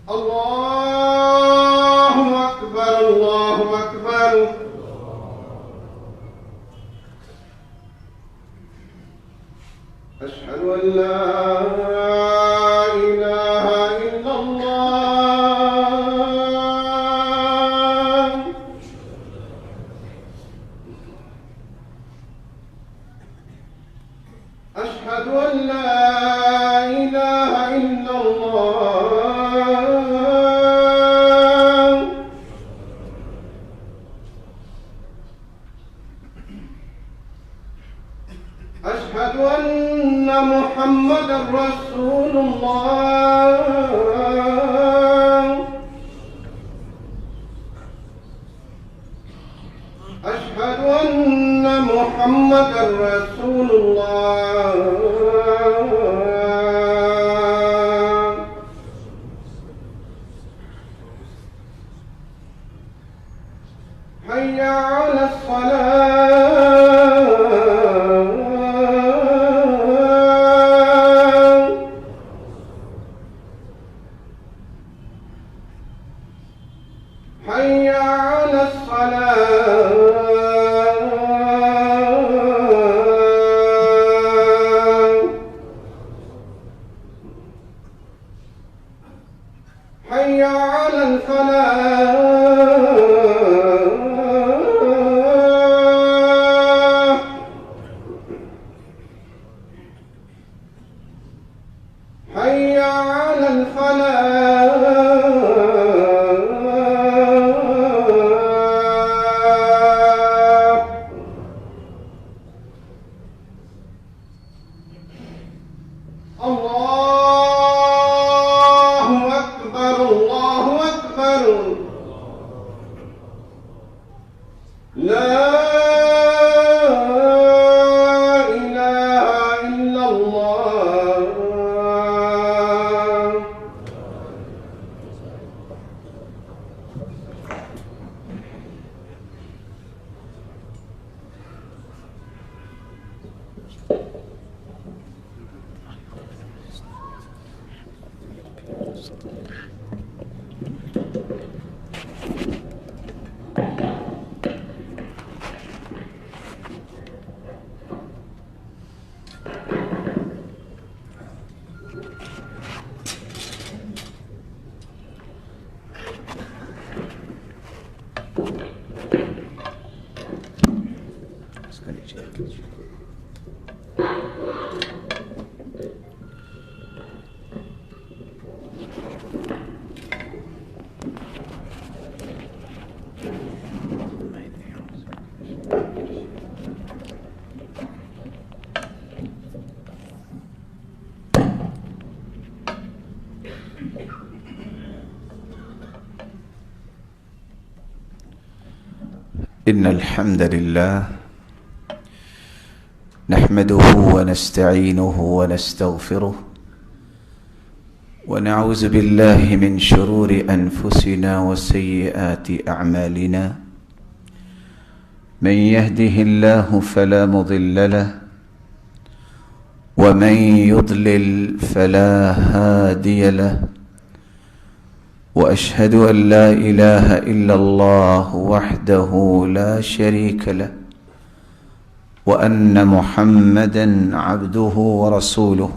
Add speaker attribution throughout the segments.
Speaker 1: الله أكبر الله أكبر. أشهد أن لا إله إلا الله. أشهد أن لا إله إلا الله. أشهد أن محمدا رسول الله. أشهد أن محمدا رسول الله. حي على الصلاة. حي على الصلاة. حي على الفلاح. حي على الفلاح. الله أكبر الله أكبر. لا إله إلا الله.
Speaker 2: إن الحمد لله نحمده ونستعينه ونستغفره ونعوذ بالله من شرور أنفسنا وسيئات أعمالنا. من يهده الله فلا مضل له ومن يضلل فلا هادي له. وأشهد أن لا إله إلا الله وحده لا شريك له وأن محمدا عبده ورسوله.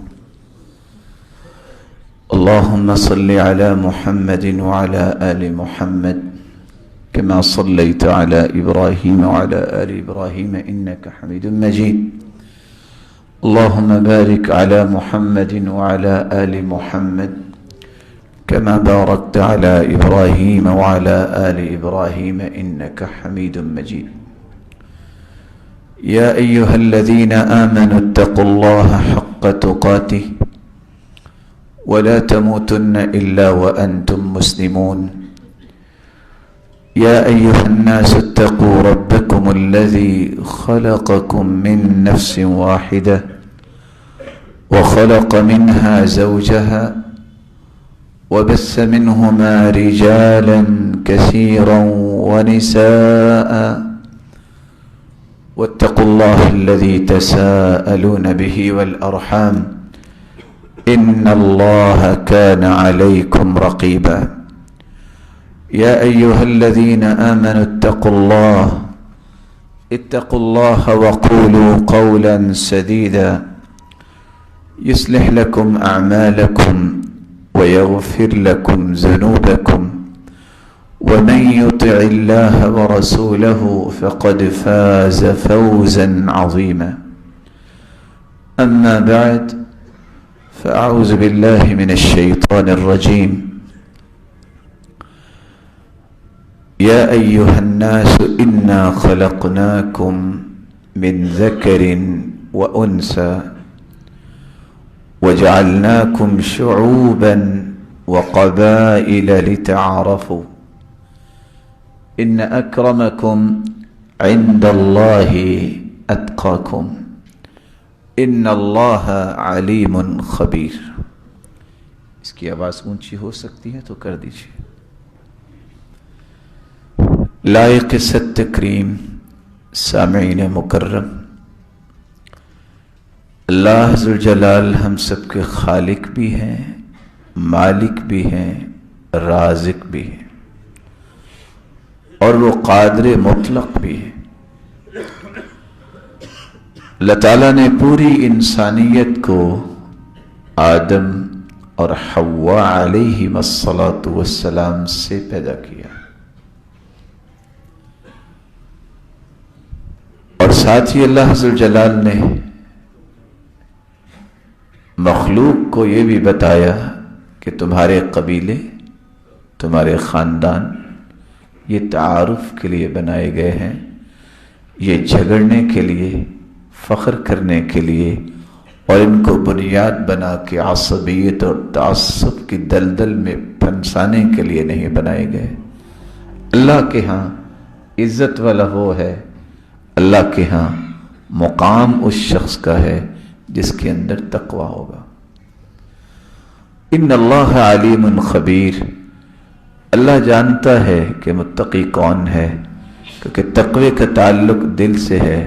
Speaker 2: اللهم صل على محمد وعلى آل محمد كما صليت على إبراهيم وعلى آل إبراهيم إنك حميد مجيد. اللهم بارك على محمد وعلى آل محمد كما باركت على إبراهيم وعلى آل إبراهيم إنك حميد مجيد. يا أيها الذين آمنوا اتقوا الله حق تقاته ولا تموتن إلا وأنتم مسلمون. يا أيها الناس اتقوا ربكم الذي خلقكم من نفس واحدة وخلق منها زوجها وبث منهما رجالا كثيرا ونساء واتقوا الله الذي تساءلون به والأرحام إن الله كان عليكم رقيبا يا أيها الذين آمنوا اتقوا الله وقولوا قولا سديدا يصلح لكم أعمالكم ويغفر لكم ذنوبكم ومن يطع الله ورسوله فقد فاز فوزا عظيما أما بعد فأعوذ بالله من الشيطان الرجيم يا أيها الناس إنا خلقناكم من ذكر وأنثى وجعلناكم شعوبا وقبائل لتعارفوا إن أكرمكم عند الله أتقاكم إن الله عليم خبير. اس کی آواز اونچی ہو سکتی ہے تو کر دیجیے. لائق ست تکریم سامعین مکرم، اللہ ذوالجلال ہم سب کے خالق بھی ہیں، مالک بھی ہیں، رازق بھی ہیں، اور وہ قادر مطلق بھی ہے. اللہ تعالیٰ نے پوری انسانیت کو آدم اور حوا علیہ الصلاۃ والسلام سے پیدا کیا، اور ساتھ ہی اللہ ذوالجلال نے مخلوق کو یہ بھی بتایا کہ تمہارے قبیلے، تمہارے خاندان یہ تعارف کے لیے بنائے گئے ہیں، یہ جھگڑنے کے لیے، فخر کرنے کے لیے، اور ان کو بنیاد بنا کے عصبیت اور تعصب کی دلدل میں پھنسانے کے لیے نہیں بنائے گئے. اللہ کے ہاں عزت والا وہ ہے، اللہ کے ہاں مقام اس شخص کا ہے جس کے اندر تقوی ہوگا. ان اللہ علیم خبیر، اللہ جانتا ہے کہ متقی کون ہے، کیونکہ تقوی کا تعلق دل سے ہے،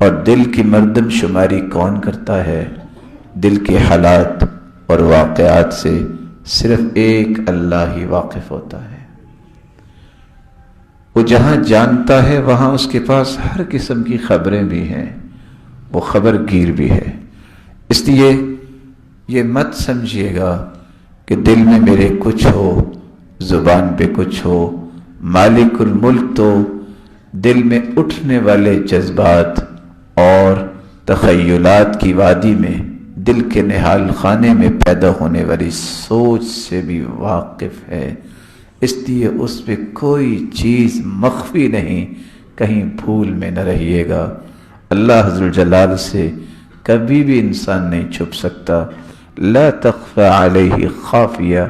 Speaker 2: اور دل کی مردم شماری کون کرتا ہے؟ دل کے حالات اور واقعات سے صرف ایک اللہ ہی واقف ہوتا ہے. وہ جہاں جانتا ہے وہاں اس کے پاس ہر قسم کی خبریں بھی ہیں، وہ خبر گیر بھی ہے. اس لیے یہ مت سمجھیے گا کہ دل میں میرے کچھ ہو، زبان پہ کچھ ہو. مالک الملک تو دل میں اٹھنے والے جذبات اور تخیلات کی وادی میں، دل کے نہال خانے میں پیدا ہونے والی سوچ سے بھی واقف ہے. اس لیے اس پہ کوئی چیز مخفی نہیں، کہیں بھول میں نہ رہیے گا. اللہ ذوالجلال سے کبھی بھی انسان نہیں چھپ سکتا. لا تخفى علیہ خافیہ،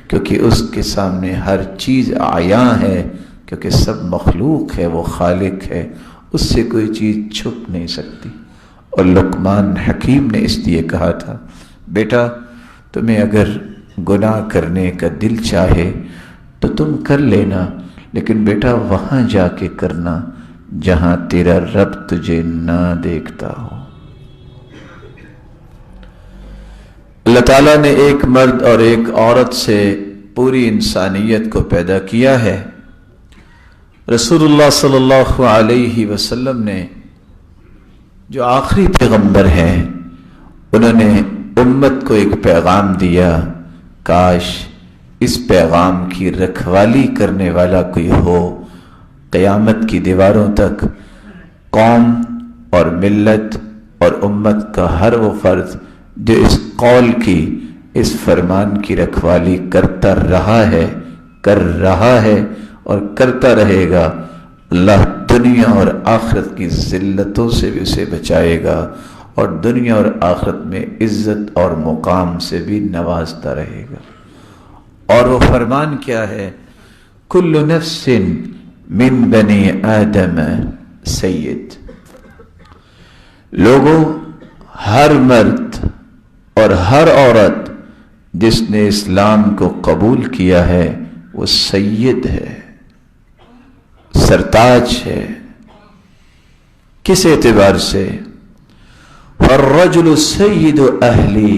Speaker 2: کیونکہ اس کے سامنے ہر چیز عیاں ہے، کیونکہ سب مخلوق ہے، وہ خالق ہے، اس سے کوئی چیز چھپ نہیں سکتی. اور لقمان حکیم نے اس لیے کہا تھا، بیٹا تمہیں اگر گناہ کرنے کا دل چاہے تو تم کر لینا، لیکن بیٹا وہاں جا کے کرنا جہاں تیرا رب تجھے نہ دیکھتا ہو. اللہ تعالیٰ نے ایک مرد اور ایک عورت سے پوری انسانیت کو پیدا کیا ہے. رسول اللہ صلی اللہ علیہ وسلم نے جو آخری پیغمبر ہیں، انہوں نے امت کو ایک پیغام دیا. کاش اس پیغام کی رکھوالی کرنے والا کوئی ہو، قیامت کی دیواروں تک قوم اور ملت اور امت کا ہر وہ فرد جو اس قول کی، اس فرمان کی رکھوالی کرتا رہا ہے، کر رہا ہے اور کرتا رہے گا، اللہ دنیا اور آخرت کی ذلتوں سے بھی اسے بچائے گا، اور دنیا اور آخرت میں عزت اور مقام سے بھی نوازتا رہے گا. اور وہ فرمان کیا ہے؟ کل نفس من بنی آدم سید. لوگوں، ہر مرد اور ہر عورت جس نے اسلام کو قبول کیا ہے وہ سید ہے، سرتاج ہے. کس اعتبار سے؟ فالرجل سید اہلی،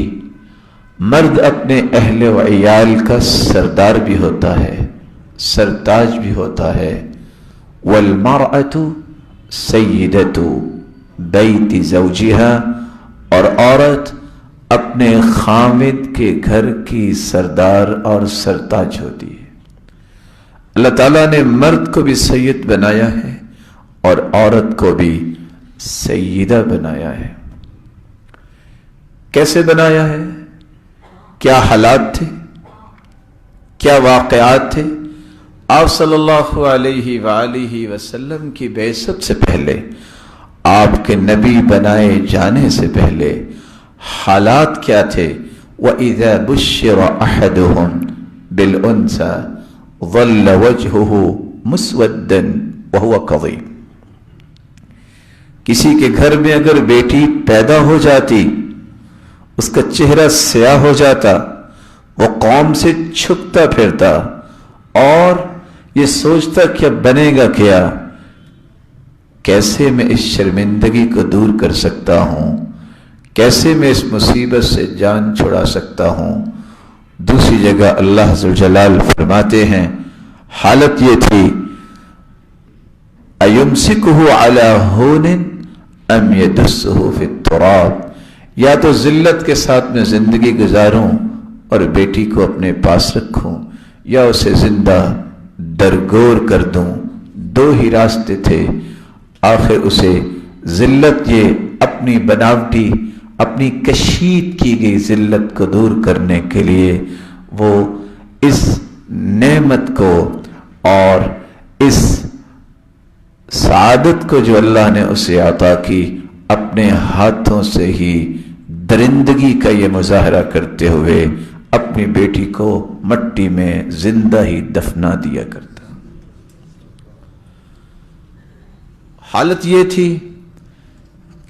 Speaker 2: مرد اپنے اہل و عیال کا سردار بھی ہوتا ہے، سرتاج بھی ہوتا ہے. والمرأة سیدۃ بیت زوجہا، اور عورت اپنے خامد کے گھر کی سردار اور سرتاج ہوتی ہے. اللہ تعالیٰ نے مرد کو بھی سید بنایا ہے اور عورت کو بھی سیدہ بنایا ہے. کیسے بنایا ہے؟ کیا حالات تھے، کیا واقعات تھے؟ آپ صلی اللہ علیہ وآلہ وسلم کی بعثت سے پہلے، آپ کے نبی بنائے جانے سے پہلے حالات کیا تھے؟ وَإِذَا بُشِّرَ أَحَدُهُمْ بِالْأُنْثَى ظَلَّ وَجْهُهُ مُسْوَدًّا وَهُوَ كَظِيمٌ. کسی کے گھر میں اگر بیٹی پیدا ہو جاتی، اس کا چہرہ سیاہ ہو جاتا، وہ قوم سے چھپتا پھرتا اور یہ سوچتا کہ اب بنے گا کیا، کیسے میں اس شرمندگی کو دور کر سکتا ہوں، کیسے میں اس مصیبت سے جان چھڑا سکتا ہوں. دوسری جگہ اللہ ذوالجلال فرماتے ہیں حالت یہ تھی اَيُمْسِكُهُ عَلَى هُونٍ أَمْ يَدُسُّهُ فِي التُّرَابِ، یا تو ذلت کے ساتھ میں زندگی گزاروں اور بیٹی کو اپنے پاس رکھوں، یا اسے زندہ درگور کر دوں. دو ہی راستے تھے. آخر اسے ذلت، یہ اپنی بناوٹی، اپنی کشید کی گئی ذلت کو دور کرنے کے لیے وہ اس نعمت کو اور اس سعادت کو جو اللہ نے اسے عطا کی، اپنے ہاتھوں سے ہی درندگی کا یہ مظاہرہ کرتے ہوئے اپنی بیٹی کو مٹی میں زندہ ہی دفنا دیا کرتا. حالت یہ تھی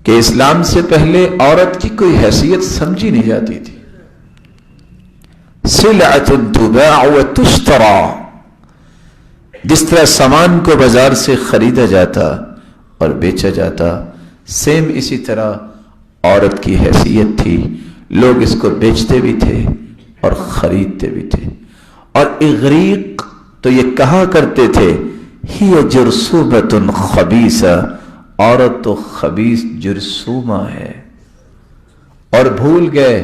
Speaker 2: کہ اسلام سے پہلے عورت کی کوئی حیثیت سمجھی نہیں جاتی تھی. سلعۃ تباع وتشترى، جس طرح سامان کو بازار سے خریدا جاتا اور بیچا جاتا، سیم اسی طرح عورت کی حیثیت تھی. لوگ اس کو بیچتے بھی تھے اور خریدتے بھی تھے. اور اغریق تو یہ کہا کرتے تھے ہی جرثومۃ خبیثہ، عورت تو خبیث جرثومہ ہے، اور بھول گئے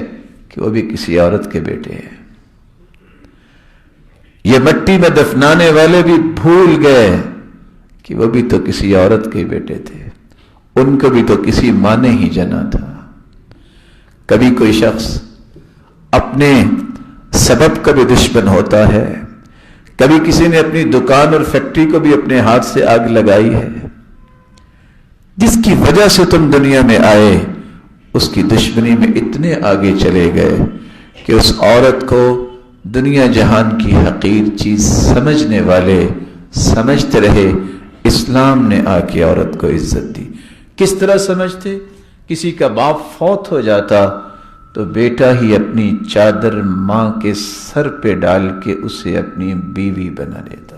Speaker 2: کہ وہ بھی کسی عورت کے بیٹے ہیں. یہ مٹی میں دفنانے والے بھی بھول گئے کہ وہ بھی تو کسی عورت کے بیٹے تھے، ان کو بھی تو کسی ماں نے ہی جنا تھا. کبھی کوئی شخص اپنے سبب کا بھی دشمن ہوتا ہے، کبھی کسی نے اپنی دکان اور فیکٹری کو بھی اپنے ہاتھ سے آگ لگائی ہے. جس کی وجہ سے تم دنیا میں آئے، اس کی دشمنی میں اتنے آگے چلے گئے کہ اس عورت کو دنیا جہان کی حقیر چیز سمجھنے والے سمجھتے رہے. اسلام نے آ کے عورت کو عزت دی. کس طرح سمجھتے؟ کسی کا باپ فوت ہو جاتا تو بیٹا ہی اپنی چادر ماں کے سر پہ ڈال کے اسے اپنی بیوی بنا لیتا.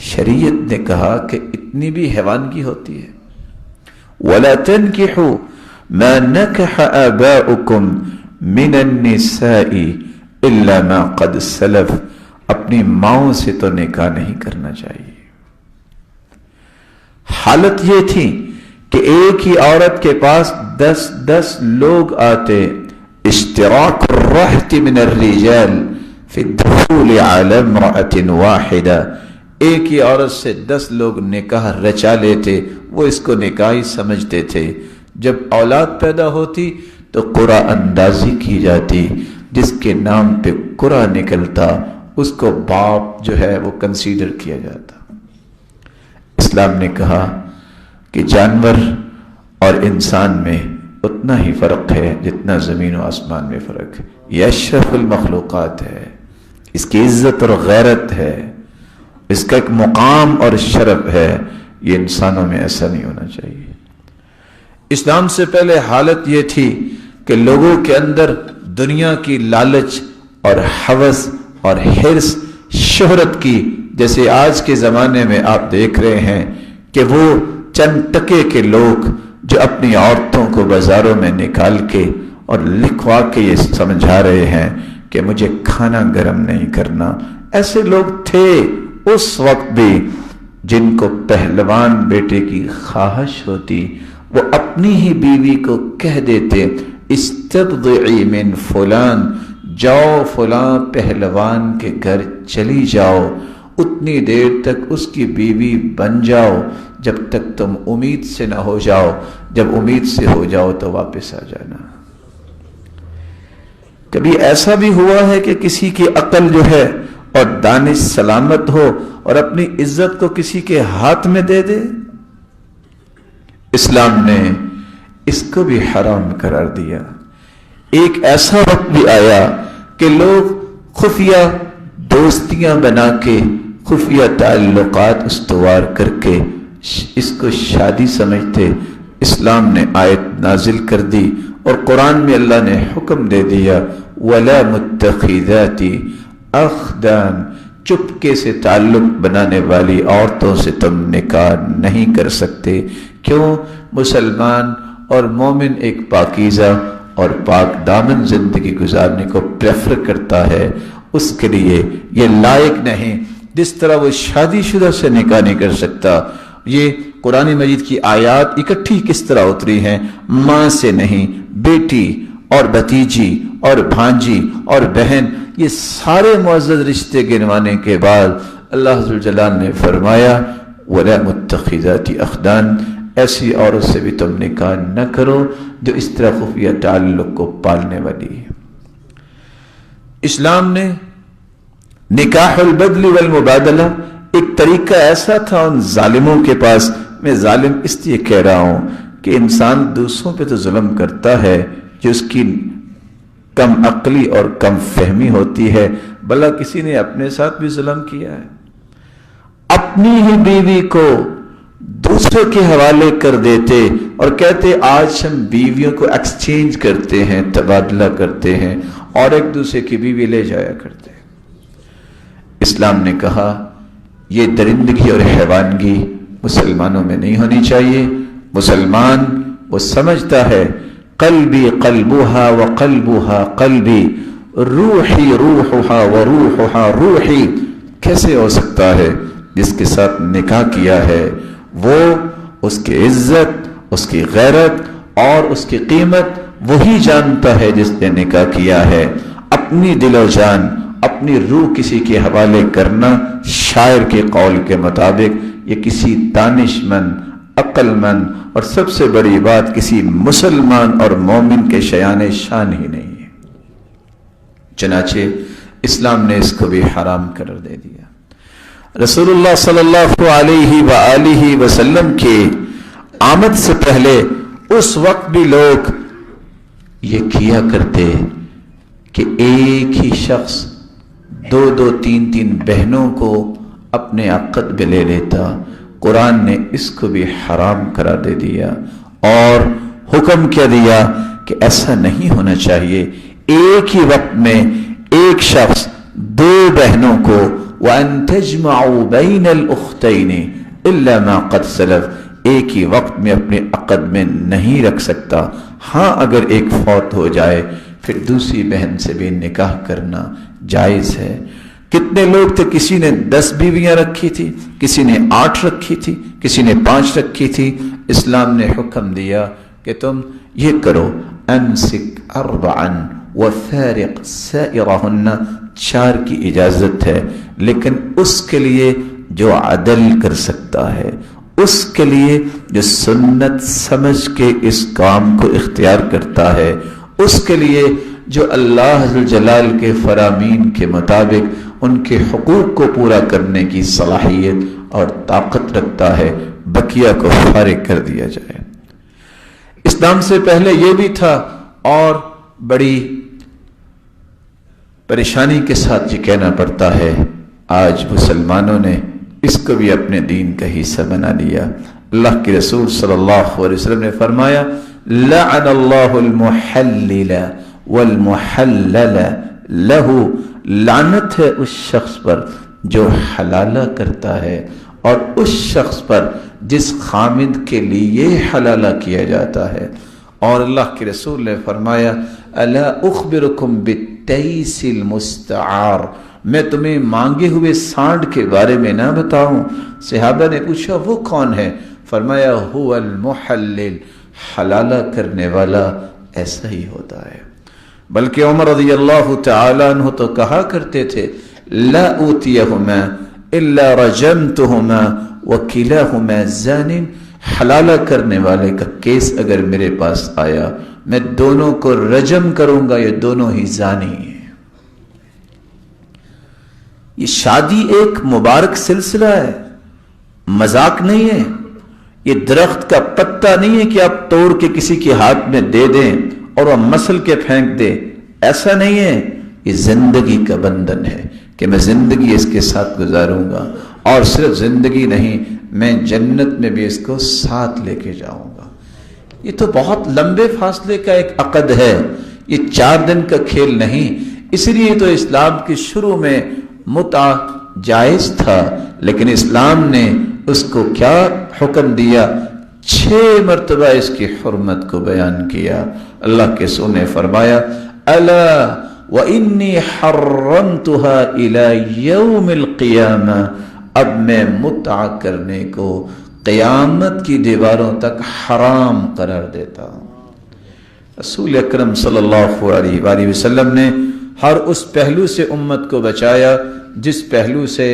Speaker 2: شریعت نے کہا کہ اتنی بھی حیوانگی ہوتی ہے. وَلَا تَنْكِحُوا مَا نَكَحَ آبَاؤُكُمْ مِنَ النِّسَاءِ إِلَّا مَا قَدْ سَلَفَ، اپنی ماؤں سے تو نکاح نہیں کرنا چاہیے. حالت یہ تھی کہ ایک ہی عورت کے پاس 10 لوگ آتے. اشتراک الرحت من الرجال فی الدخول علی امرأة واحدہ، ایک ہی عورت سے 10 لوگ نکاح رچا لیتے. وہ اس کو نکاح ہی سمجھتے تھے. جب اولاد پیدا ہوتی تو قرعہ اندازی کی جاتی، جس کے نام پہ قرعہ نکلتا اس کو باپ جو ہے وہ کنسیڈر کیا جاتا. اسلام نے کہا کہ جانور اور انسان میں اتنا ہی فرق ہے جتنا زمین و آسمان میں فرق ہے. یہ اشرف المخلوقات ہے، اس کی عزت اور غیرت ہے، اس کا ایک مقام اور شرف ہے. یہ انسانوں میں ایسا نہیں ہونا چاہیے. اسلام سے پہلے حالت یہ تھی کہ لوگوں کے اندر دنیا کی لالچ اور ہوس اور حرص، شہرت کی، جیسے آج کے زمانے میں آپ دیکھ رہے ہیں کہ وہ چند ٹکے کے لوگ جو اپنی عورتوں کو بازاروں میں نکال کے اور لکھوا کے یہ سمجھا رہے ہیں کہ مجھے کھانا گرم نہیں کرنا۔ ایسے لوگ تھے اس وقت بھی جن کو پہلوان بیٹے کی خواہش ہوتی، وہ اپنی ہی بیوی کو کہہ دیتے استبضعی من فلان، جاؤ فلاں پہلوان کے گھر چلی جاؤ، اتنی دیر تک اس کی بیوی بن جاؤ جب تک تم امید سے نہ ہو جاؤ، جب امید سے ہو جاؤ تو واپس آ جانا۔ کبھی ایسا بھی ہوا ہے کہ کسی کی عقل جو ہے اور دانش سلامت ہو اور اپنی عزت کو کسی کے ہاتھ میں دے دے؟ اسلام نے اس کو بھی حرام قرار دیا۔ ایک ایسا وقت بھی آیا کہ لوگ خفیہ دوستیاں بنا کے، خفیہ تعلقات استوار کر کے اس کو شادی سمجھتے۔ اسلام نے آیت نازل کر دی اور قرآن میں اللہ نے حکم دے دیا وَلَا مُتَّخِذَاتِ أَخْدَانٍ، چپکے سے تعلق بنانے والی عورتوں سے تم نکاح نہیں کر سکتے۔ کیوں؟ مسلمان اور مومن ایک پاکیزہ اور پاک دامن زندگی گزارنے کو پریفر کرتا ہے، اس کے لیے یہ لائق نہیں۔ جس طرح وہ شادی شدہ سے نکاح نہیں کر سکتا، یہ قرآن مجید کی آیات اکٹھی کس طرح اتری ہیں، ماں سے نہیں، بیٹی اور بھتیجی اور بھانجی اور بہن، یہ سارے معزز رشتے گنوانے کے بعد اللہ ذوالجلال نے فرمایا وَلَا مُتَّخِذَاتِ أَخْدَانٍ، ایسی عورت سے بھی تم نکاح نہ کرو جو اس طرح خفیہ تعلق کو پالنے والی ہے۔ اسلام نے نکاح البدل والمبادلہ ایک طریقہ ایسا تھا ان ظالموں کے پاس، میں ظالم اس لیے کہہ رہا ہوں کہ انسان دوسروں پہ تو ظلم کرتا ہے جو اس کی کم عقلی اور کم فہمی ہوتی ہے، بھلا کسی نے اپنے ساتھ بھی ظلم کیا ہے؟ اپنی ہی بیوی کو دوسرے کے حوالے کر دیتے اور کہتے آج ہم بیویوں کو ایکسچینج کرتے ہیں، تبادلہ کرتے ہیں اور ایک دوسرے کی بیوی لے جایا کرتے ہیں۔ اسلام نے کہا یہ درندگی اور حیوانگی مسلمانوں میں نہیں ہونی چاہیے۔ مسلمان وہ سمجھتا ہے قلبی قلبها وقلبها قلبی، روحی روحها وروحها روحی، کیسے ہو سکتا ہے؟ جس کے ساتھ نکاح کیا ہے وہ اس کی عزت، اس کی غیرت اور اس کی قیمت وہی جانتا ہے جس نے نکاح کیا ہے۔ اپنی دل و جان، اپنی روح کسی کے حوالے کرنا شاعر کے قول کے مطابق یہ کسی دانش مند، عقل مند اور سب سے بڑی بات کسی مسلمان اور مومن کے شیان شان ہی نہیں ہے۔ چنانچہ اسلام نے اس کو بھی حرام قرار دے دیا۔ رسول اللہ صلی اللہ علیہ وآلہ وسلم کی آمد سے پہلے اس وقت بھی لوگ یہ کیا کرتے کہ ایک ہی شخص دو دو تین تین بہنوں کو اپنے عقد میں لے لیتا۔ قرآن نے اس کو بھی حرام قرار دے دیا اور حکم کیا دیا کہ ایسا نہیں ہونا چاہیے۔ ایک ہی وقت میں ایک شخص دو بہنوں کو وَأَن تَجْمَعُوا بَيْنَ الْأُخْتَيْنِ إِلَّا مَا قَدْ سَلَفَ، ایک ہی وقت میں اپنے عقد میں نہیں رکھ سکتا۔ ہاں اگر ایک فوت ہو جائے پھر دوسری بہن سے بھی نکاح کرنا جائز ہے۔ کتنے لوگ تھے، کسی نے 10 بیویاں رکھی تھی، کسی نے 8 رکھی تھی، کسی نے 5 رکھی تھی۔ اسلام نے حکم دیا کہ تم یہ کرو امسک 4 وفارق سائرہن، 4 کی اجازت ہے، لیکن اس کے لیے جو عدل کر سکتا ہے، اس کے لیے جو سنت سمجھ کے اس کام کو اختیار کرتا ہے، اس کے لیے جو اللہ ذوالجلال کے فرامین کے مطابق ان کے حقوق کو پورا کرنے کی صلاحیت اور طاقت رکھتا ہے، بقیہ کو فارغ کر دیا جائے۔ اسلام سے پہلے یہ بھی تھا اور بڑی پریشانی کے ساتھ یہ کہنا پڑتا ہے، آج مسلمانوں نے اس کو بھی اپنے دین کا حصہ بنا لیا۔ اللہ کے رسول صلی اللہ علیہ وسلم نے فرمایا لعن اللہ المحلل والمحلل لہ، لعنت ہے اس شخص پر جو حلالہ کرتا ہے اور اس شخص پر جس خامد کے لیے حلالہ کیا جاتا ہے۔ اور اللہ کے رسول نے فرمایا الا اخبرکم بالتیس المستعار، میں تمہیں مانگے ہوئے سانڈ کے بارے میں نہ بتاؤں؟ صحابہ نے پوچھا وہ کون ہے؟ فرمایا هو المحلل، حلالہ کرنے والا ایسا ہی ہوتا ہے۔ بلکہ عمر رضی اللہ تعالی عنہ تو کہا کرتے تھے لا اوتیہما الا رجمتہما وکلاہما زان، حلالہ کرنے والے کا کیس اگر میرے پاس آیا میں دونوں کو رجم کروں گا، یہ دونوں ہی زانی ہیں۔ یہ شادی ایک مبارک سلسلہ ہے، مذاق نہیں ہے۔ یہ درخت کا پتا نہیں ہے کہ آپ توڑ کے کسی کے ہاتھ میں دے دیں اور وہ مسل کے پھینک دے، ایسا نہیں ہے۔ یہ زندگی کا بندھن ہے کہ میں زندگی اس کے ساتھ گزاروں گا، اور صرف زندگی نہیں، میں جنت میں بھی اس کو ساتھ لے کے جاؤں گا۔ یہ تو بہت لمبے فاصلے کا ایک عقد ہے، یہ 4 دن کا کھیل نہیں۔ اس لیے تو اسلام کے شروع میں متع جائز تھا، لیکن اسلام نے اس کو کیا حکم دیا؟ 6 مرتبہ اس کی حرمت کو بیان کیا۔ اللہ کے رسول نے فرمایا الا وانی حرمتها الى یوم القیامہ، اب میں متع کرنے کو قیامت کی دیواروں تک حرام قرار دیتا ہوں۔ رسول اکرم صلی اللہ علیہ وآلہ وسلم نے ہر اس پہلو سے امت کو بچایا جس پہلو سے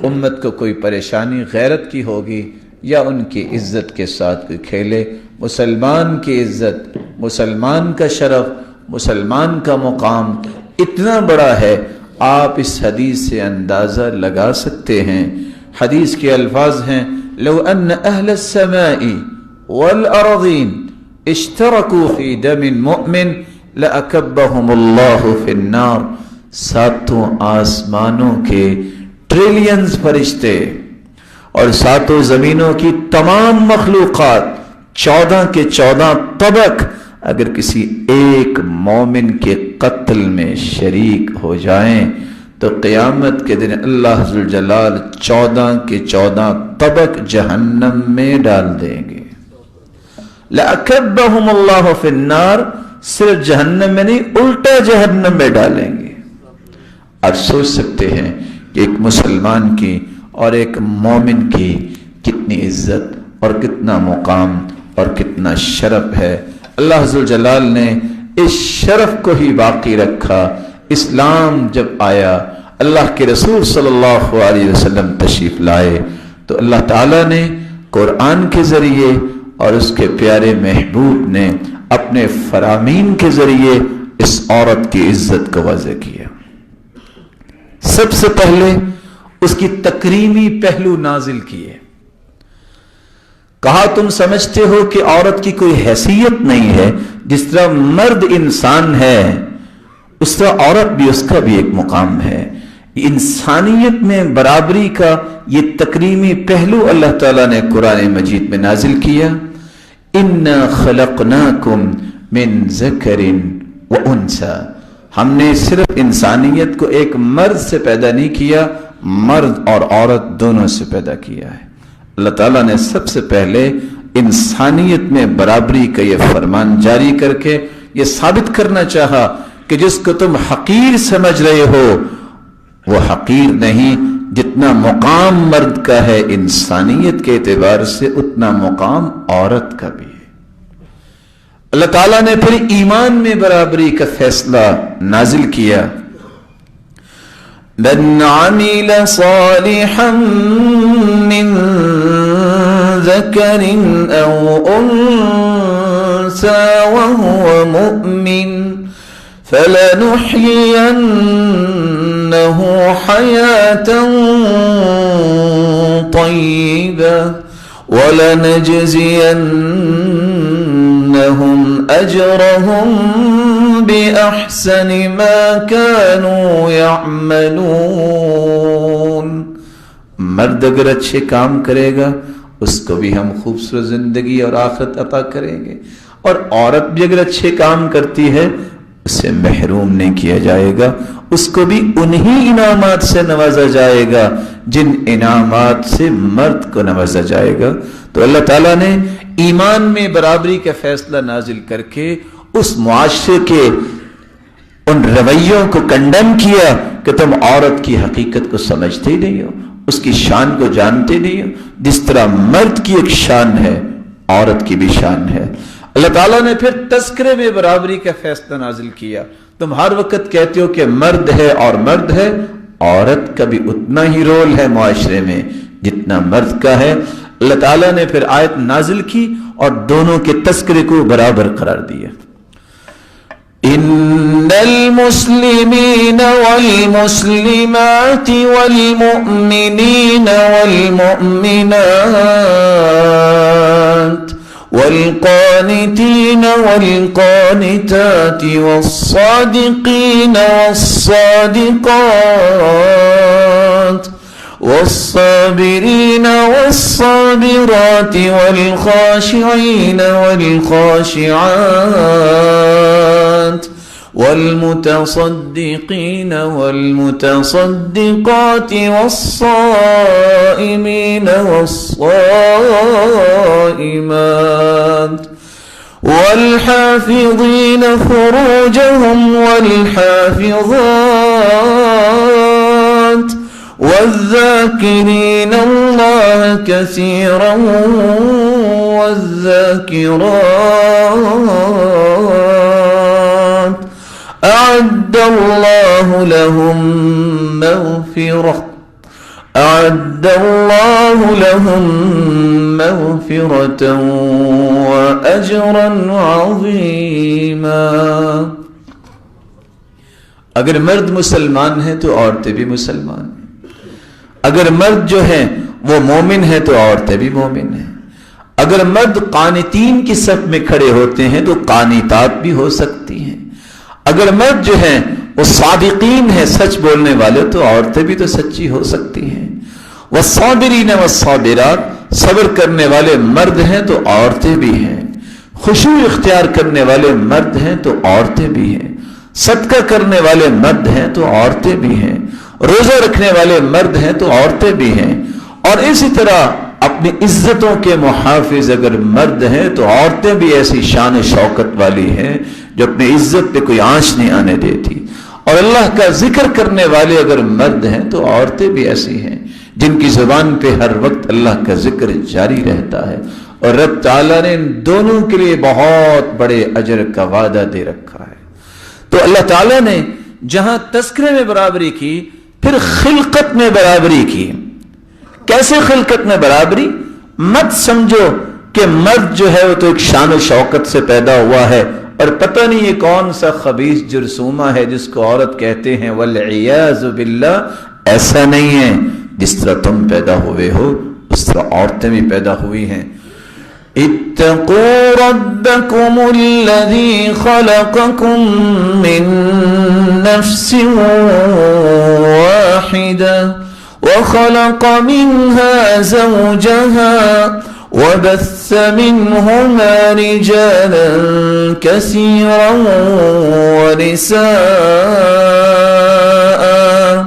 Speaker 2: امت کو کوئی پریشانی غیرت کی ہوگی یا ان کی عزت کے ساتھ کوئی کھیلے۔ مسلمان کی عزت، مسلمان کا شرف، مسلمان کا مقام اتنا بڑا ہے، آپ اس حدیث سے اندازہ لگا سکتے ہیں۔ حدیث کے الفاظ ہیں لو ان اہل السماء والارضین اشترکوا فی دم مؤمن لأکبہم اللہ فی النار، 7 آسمانوں کے ٹریلینز فرشتے اور 7 زمینوں کی تمام مخلوقات، 14 کے 14 طبق اگر کسی ایک مومن کے قتل میں شریک ہو جائیں تو قیامت کے دن اللہ ذوالجلال 14 کے 14 طبق جہنم میں ڈال دیں گے۔ لَأَكَبَّهُمُ اللَّهُ فِي النَّارِ، صرف جہنم میں نہیں، الٹا جہنم میں ڈالیں گے۔ آپ سوچ سکتے ہیں کہ ایک مسلمان کی اور ایک مومن کی کتنی عزت اور کتنا مقام اور کتنا شرف ہے۔ اللہ ذوالجلال نے اس شرف کو ہی باقی رکھا۔ اسلام جب آیا، اللہ کے رسول صلی اللہ علیہ وسلم تشریف لائے تو اللہ تعالیٰ نے قرآن کے ذریعے اور اس کے پیارے محبوب نے اپنے فرامین کے ذریعے اس عورت کی عزت کو واضح کیا۔ سب سے پہلے اس کی تکریمی پہلو نازل کیے۔ کہا تم سمجھتے ہو کہ عورت کی کوئی حیثیت نہیں ہے؟ جس طرح مرد انسان ہے اس طرح عورت بھی، اس کا بھی ایک مقام ہے۔ انسانیت میں برابری کا یہ تکریمی پہلو اللہ تعالیٰ نے قرآن مجید میں نازل کیا۔ اِنَّا خَلَقْنَاكُمْ مِنْ ذَكَرٍ وَأُنْثَىٰ، ہم نے صرف انسانیت کو ایک مرد سے پیدا نہیں کیا، مرد اور عورت دونوں سے پیدا کیا ہے۔ اللہ تعالیٰ نے سب سے پہلے انسانیت میں برابری کا یہ فرمان جاری کر کے یہ ثابت کرنا چاہا کہ جس کو تم حقیر سمجھ رہے ہو وہ حقیر نہیں، جتنا مقام مرد کا ہے انسانیت کے اعتبار سے اتنا مقام عورت کا بھی ہے۔ اللہ تعالیٰ نے پھر ایمان میں برابری کا فیصلہ نازل کیا۔ من عمل صالحا من ذكر أو أنثى وهو مؤمن فلنحيينه حياة طيبة ولنجزينهم أجرهم بأحسن ما كانوا يعملون۔ مرد اگر اچھے کام کرے گا اس کو بھی ہم خوبصورت زندگی اور آخرت عطا کریں گے، اور عورت بھی اگر اچھے کام کرتی ہے اسے محروم نہیں کیا جائے گا، اس کو بھی انہی انعامات سے نوازا جائے گا جن انعامات سے مرد کو نوازا جائے گا۔ تو اللہ تعالیٰ نے ایمان میں برابری کا فیصلہ نازل کر کے اس معاشرے کے ان رویوں کو کنڈم کیا کہ تم عورت کی حقیقت کو سمجھتے ہی نہیں ہو، اس کی شان کو جانتے نہیں ہو۔ جس طرح مرد کی ایک شان ہے، عورت کی بھی شان ہے۔ اللہ تعالیٰ نے پھر تذکرے میں برابری کا فیصلہ نازل کیا۔ تم ہر وقت کہتے ہو کہ مرد ہے اور مرد ہے، عورت کا بھی اتنا ہی رول ہے معاشرے میں جتنا مرد کا ہے۔ اللہ تعالیٰ نے پھر آیت نازل کی اور دونوں کے تذکرے کو برابر قرار دیا۔ ان المسلمین والمسلمات والمؤمنین والمؤمنات والقانتين والقانتات والصادقين والصادقات والصابرين والصابرات والخاشعين والخاشعات والمتصدقين والمتصدقات والصائمين والصائمات والحافظين فروجهم والحافظات والذاكرين الله كثيرا والذاكرات أعد الله لهم مغفرة وأجرا عظيما۔ اگر مرد مسلمان ہیں تو عورتیں بھی مسلمان ہیں، اگر مرد جو ہیں وہ مومن ہیں تو عورتیں بھی مومن ہیں، اگر مرد قانتین کی صف میں کھڑے ہوتے ہیں تو قانتات بھی ہو سکتی ہیں، اگر مرد جو ہیں وہ صادقین ہیں، سچ بولنے والے، تو عورتیں بھی تو سچی ہو سکتی ہیں۔ والصابرین والصابرات، صبر کرنے والے مرد ہیں تو عورتیں بھی ہیں، خشوع اختیار کرنے والے مرد ہیں تو عورتیں بھی ہیں، صدقہ کرنے والے مرد ہیں تو عورتیں بھی ہیں، روزہ رکھنے والے مرد ہیں تو عورتیں بھی ہیں، اور اسی طرح اپنی عزتوں کے محافظ اگر مرد ہیں تو عورتیں بھی ایسی شان شوکت والی ہیں جو اپنی عزت پہ کوئی آنچ نہیں آنے دیتی، اور اللہ کا ذکر کرنے والے اگر مرد ہیں تو عورتیں بھی ایسی ہیں جن کی زبان پہ ہر وقت اللہ کا ذکر جاری رہتا ہے، اور رب تعالیٰ نے ان دونوں کے لیے بہت بڑے اجر کا وعدہ دے رکھا ہے۔ تو اللہ تعالیٰ نے جہاں تذکرے میں برابری کی، پھر خلقت میں برابری کی۔ کیسے خلقت میں برابری؟ مت سمجھو کہ مرد جو ہے وہ تو ایک شان و شوکت سے پیدا ہوا ہے اور پتہ نہیں یہ کون سا خبیث جرثومہ ہے جس کو عورت کہتے ہیں، والعیاذ باللہ۔ ایسا نہیں ہے، جس طرح تم پیدا ہوئے ہو اس طرح عورتیں بھی پیدا ہوئی ہیں۔ اتقوا ربكم الذي خلقكم من نفس واحدة وخلق منها زوجها وبث منهما رجالا كثيرا ونساء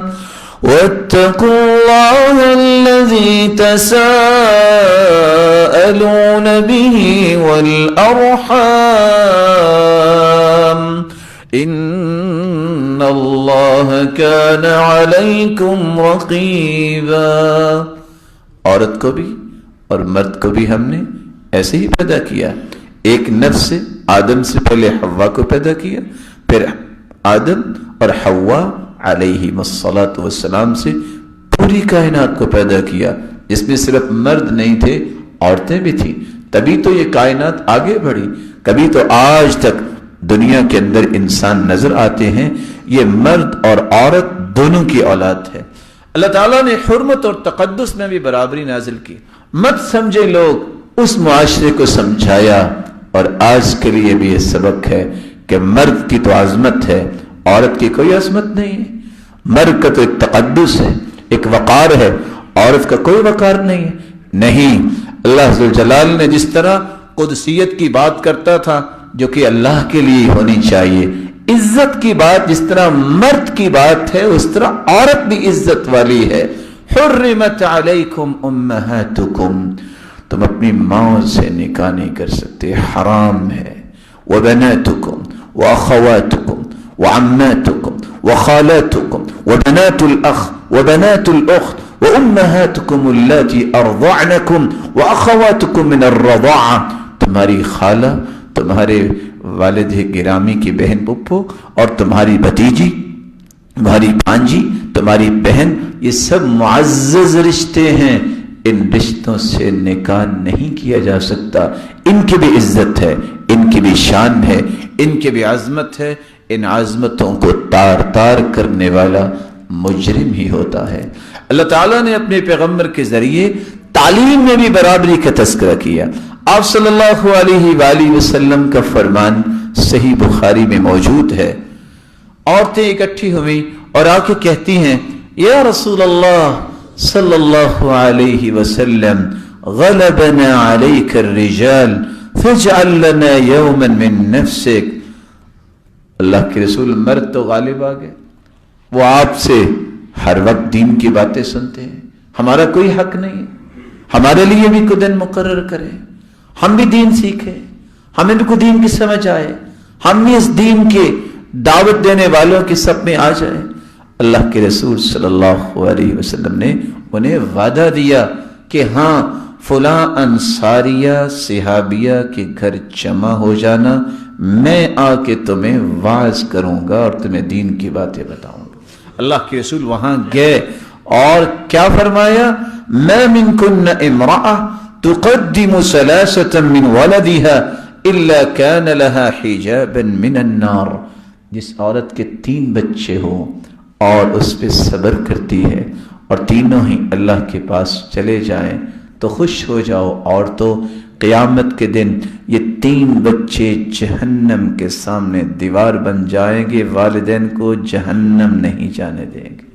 Speaker 2: واتقوا الله الذي تساءلون به والأرحام إن الله كان عليكم رقيبا۔ عورت کو بھی اور مرد کو بھی ہم نے ایسے ہی پیدا کیا، ایک نفس سے، آدم سے پہلے حوا کو پیدا کیا، پھر آدم اور حوا علیہم الصلاۃ والسلام سے پوری کائنات کو پیدا کیا، جس میں صرف مرد نہیں تھے، عورتیں بھی تھیں۔ تبھی تو یہ کائنات آگے بڑھی، کبھی تو آج تک دنیا کے اندر انسان نظر آتے ہیں، یہ مرد اور عورت دونوں کی اولاد ہے۔ اللہ تعالیٰ نے حرمت اور تقدس میں بھی برابری نازل کی۔ مت سمجھے لوگ، اس معاشرے کو سمجھایا، اور آج کے لیے بھی یہ سبق ہے کہ مرد کی تو عظمت ہے، عورت کی کوئی عظمت نہیں ہے۔ مرد کا تو ایک تقدس ہے، ایک وقار ہے، عورت کا کوئی وقار نہیں ہے۔ نہیں، اللہ ذوالجلال نے جس طرح قدسیت کی بات کرتا تھا جو کہ اللہ کے لیے ہونی چاہیے، عزت کی بات جس طرح مرد کی بات ہے اس طرح عورت بھی عزت والی ہے۔ حرمت علیکم امہاتکم، تم اپنی ماں سے نکاح نہیں کر سکتے، حرام ہے۔ وبناتکم واخواتکم وعماتكم وخالاتكم وبنات الأخ وبنات الأخت وأمهاتكم اللاتي أرضعنكم وأخواتكم من الرضاعة، تمہاری خالہ، تمہارے والد گرامی کی بہن پپو اور تمہاری بھتیجی، تمہاری بھانجی، تمہاری بہن، یہ سب معزز رشتے ہیں، ان رشتوں سے نکاح نہیں کیا جا سکتا، ان کی بھی عزت ہے، ان کی بھی شان ہے، ان کی بھی عظمت ہے، ان عظمتوں کو تار تار کرنے والا مجرم ہی ہوتا ہے۔ اللہ تعالیٰ نے اپنے پیغمبر کے ذریعے تعلیم میں بھی برابری کا تذکرہ کیا۔ آپ صلی اللہ علیہ وآلہ وسلم کا فرمان صحیح بخاری میں موجود ہے، عورتیں اکٹھی ہوئیں اور آ کے کہتی ہیں یا رسول اللہ صلی اللہ علیہ وسلم غلبنا علیک الرجال فاجعل لنا یوما من نفسک، اللہ کے رسول مرد تو غالب آ گئے، وہ آپ سے ہر وقت دین کی باتیں سنتے ہیں، ہمارا کوئی حق نہیں ہے، ہمارے لیے بھی کوئی دن مقرر کرے، ہم بھی دین سیکھیں، ہمیں بھی کوئی دین کی سمجھ آئے، ہم بھی اس دین کے دعوت دینے والوں کے سب میں آ جائیں۔ اللہ کے رسول صلی اللہ علیہ وسلم نے انہیں وعدہ دیا کہ ہاں فلاں انصاریہ صحابیہ کے گھر جمع ہو جانا، میں آ کے تمہیں واعظ کروں گا اور تمہیں دین کی باتیں بتاؤں گا۔ اللہ کے رسول وہاں گئے اور کیا فرمایا؟ ما منکن امرأة تقدم ثلاثة من ولدها الا كان لها حجابا من النار، جس عورت کے 3 بچے ہوں اور اس پہ صبر کرتی ہے اور تینوں ہی اللہ کے پاس چلے جائیں تو خوش ہو جاؤ عورتوں، قیامت کے دن یہ 3 بچے جہنم کے سامنے دیوار بن جائیں گے، والدین کو جہنم نہیں جانے دیں گے۔